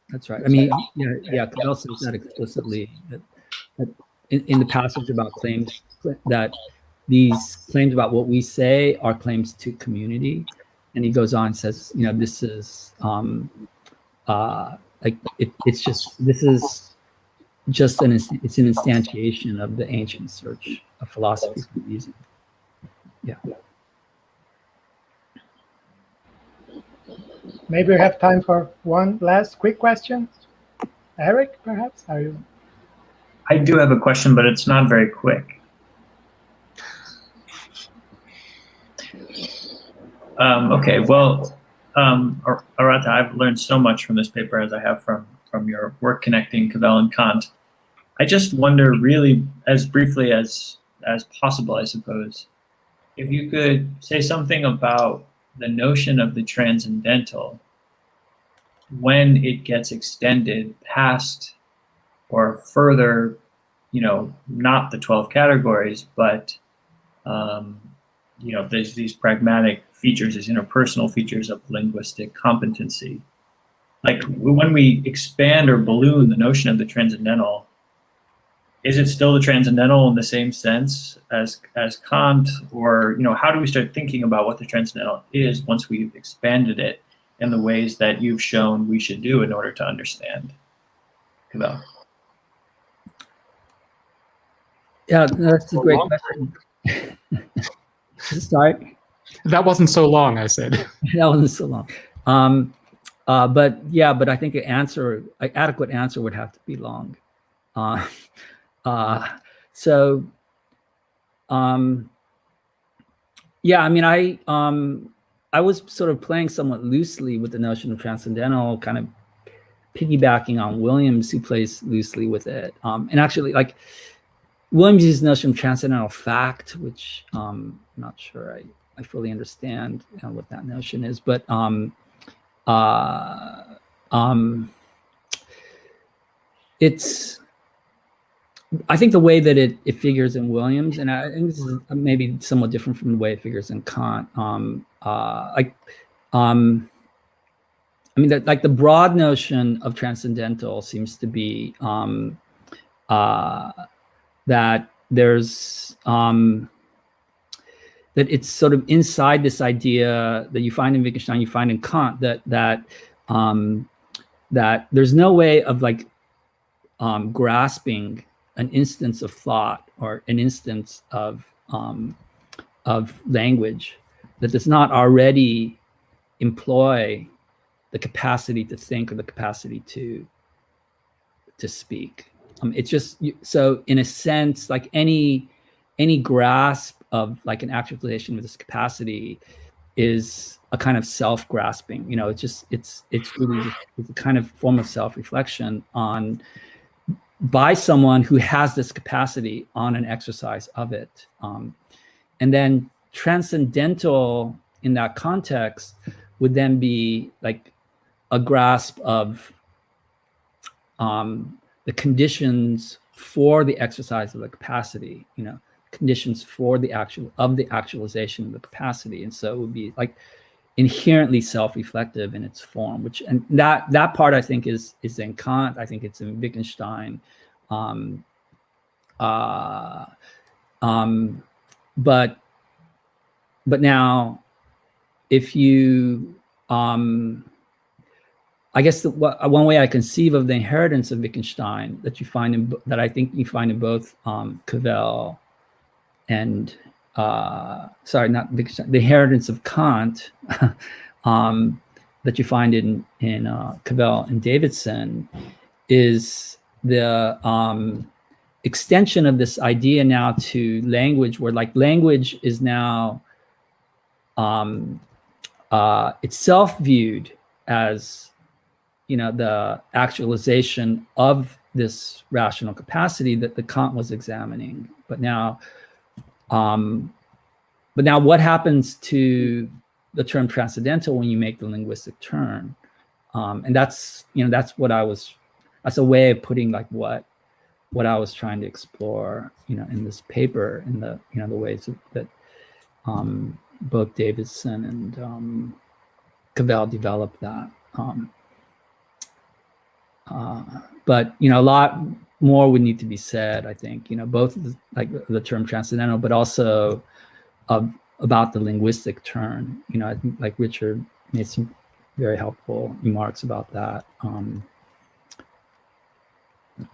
that's right. I mean, Cavell says that explicitly, that in the passage about claims, that these claims about what we say are claims to community. And he goes on and says, this is it's an instantiation of the ancient search of philosophy for reason. Yeah. Maybe we have time for one last quick question. Eric, perhaps? Are you? I do have a question, but it's not very quick. Okay, well, Arata, I've learned so much from this paper, as I have from your work connecting Cavell and Kant. I just wonder, really, as briefly as possible, I suppose, if you could say something about the notion of the transcendental when it gets extended past or further, not the 12 categories, but there's these pragmatic features, these interpersonal features of linguistic competency. Like when we expand or balloon the notion of the transcendental, is it still the transcendental in the same sense as Kant, or how do we start thinking about what the transcendental is once we've expanded it in the ways that you've shown we should do in order to understand Cavell? Yeah, that's a great question. Sorry? That wasn't so long, I said. That wasn't so long. But I think an adequate answer would have to be long. I was sort of playing somewhat loosely with the notion of transcendental, kind of piggybacking on Williams, who plays loosely with it. And actually, like, Williams uses the notion of transcendental fact, which I'm not sure I fully understand what that notion is, but it's, I think the way that it figures in Williams, and I think this is maybe somewhat different from the way it figures in Kant. The broad notion of transcendental seems to be that there's that it's sort of inside this idea that you find in Wittgenstein, you find in Kant, that there's no way of grasping an instance of thought or an instance of language that does not already employ the capacity to think or the capacity to speak. It's just so, in a sense, like any grasp of like an actualization of this capacity is a kind of self-grasping. It's really just, it's a kind of form of self-reflection by someone who has this capacity on an exercise of it. And then transcendental in that context would then be like a grasp of the conditions for the exercise of the capacity, conditions for the actualization of the capacity. And so it would be like inherently self-reflective in its form, and that part I think is in Kant. I think it's in Wittgenstein. But now, if you, I guess one way I conceive of the inheritance of Wittgenstein that I think you find in both Cavell and not Wittgenstein, the inheritance of Kant, that you find in Cavell and Davidson is the extension of this idea now to language, where like language is now itself viewed as, you know, the actualization of this rational capacity that the Kant was examining. But now what happens to the term transcendental when you make the linguistic turn? And that's, you know, that's a way of putting like what I was trying to explore, you know, in this paper, in the, you know, the ways that both Davidson and Cavell developed that. But, you know, a lot more would need to be said, I think, you know, both like the term transcendental, but also about the linguistic turn. You know, I think like Richard made some very helpful remarks about that.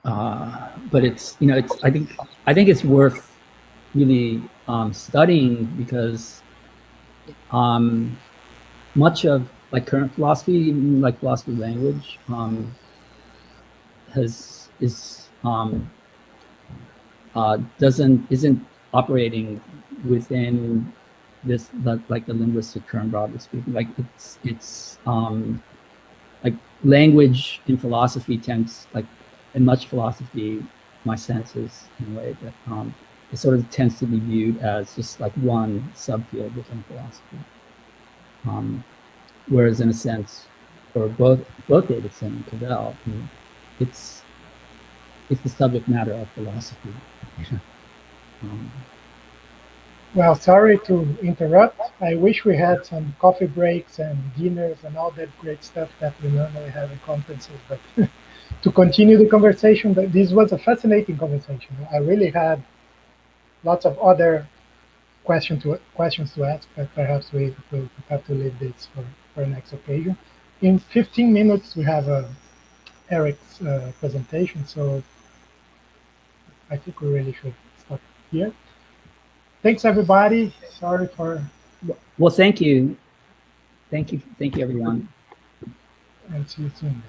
But it's, you know, I think it's worth really studying, because much of like current philosophy, even like philosophy of language, isn't operating within this, like the linguistic term, broadly speaking. Like it's like language in philosophy tends, like in much philosophy, my sense is in a way that it sort of tends to be viewed as just like one subfield within philosophy. Whereas in a sense, for both Davidson and Cavell, it's the subject matter of philosophy. Well, sorry to interrupt. I wish we had some coffee breaks and dinners and all that great stuff that we normally have in conferences. But to continue the conversation, this was a fascinating conversation. I really had lots of other questions to ask, but perhaps we will have to leave this for next occasion. In 15 minutes, we have Eric's presentation, so I think we really should stop here. Thanks, everybody. Sorry for... Well, thank you. Thank you, everyone. And see you soon.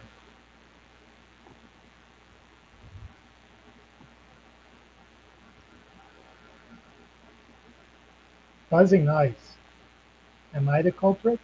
Buzzing noise. Am I the culprit?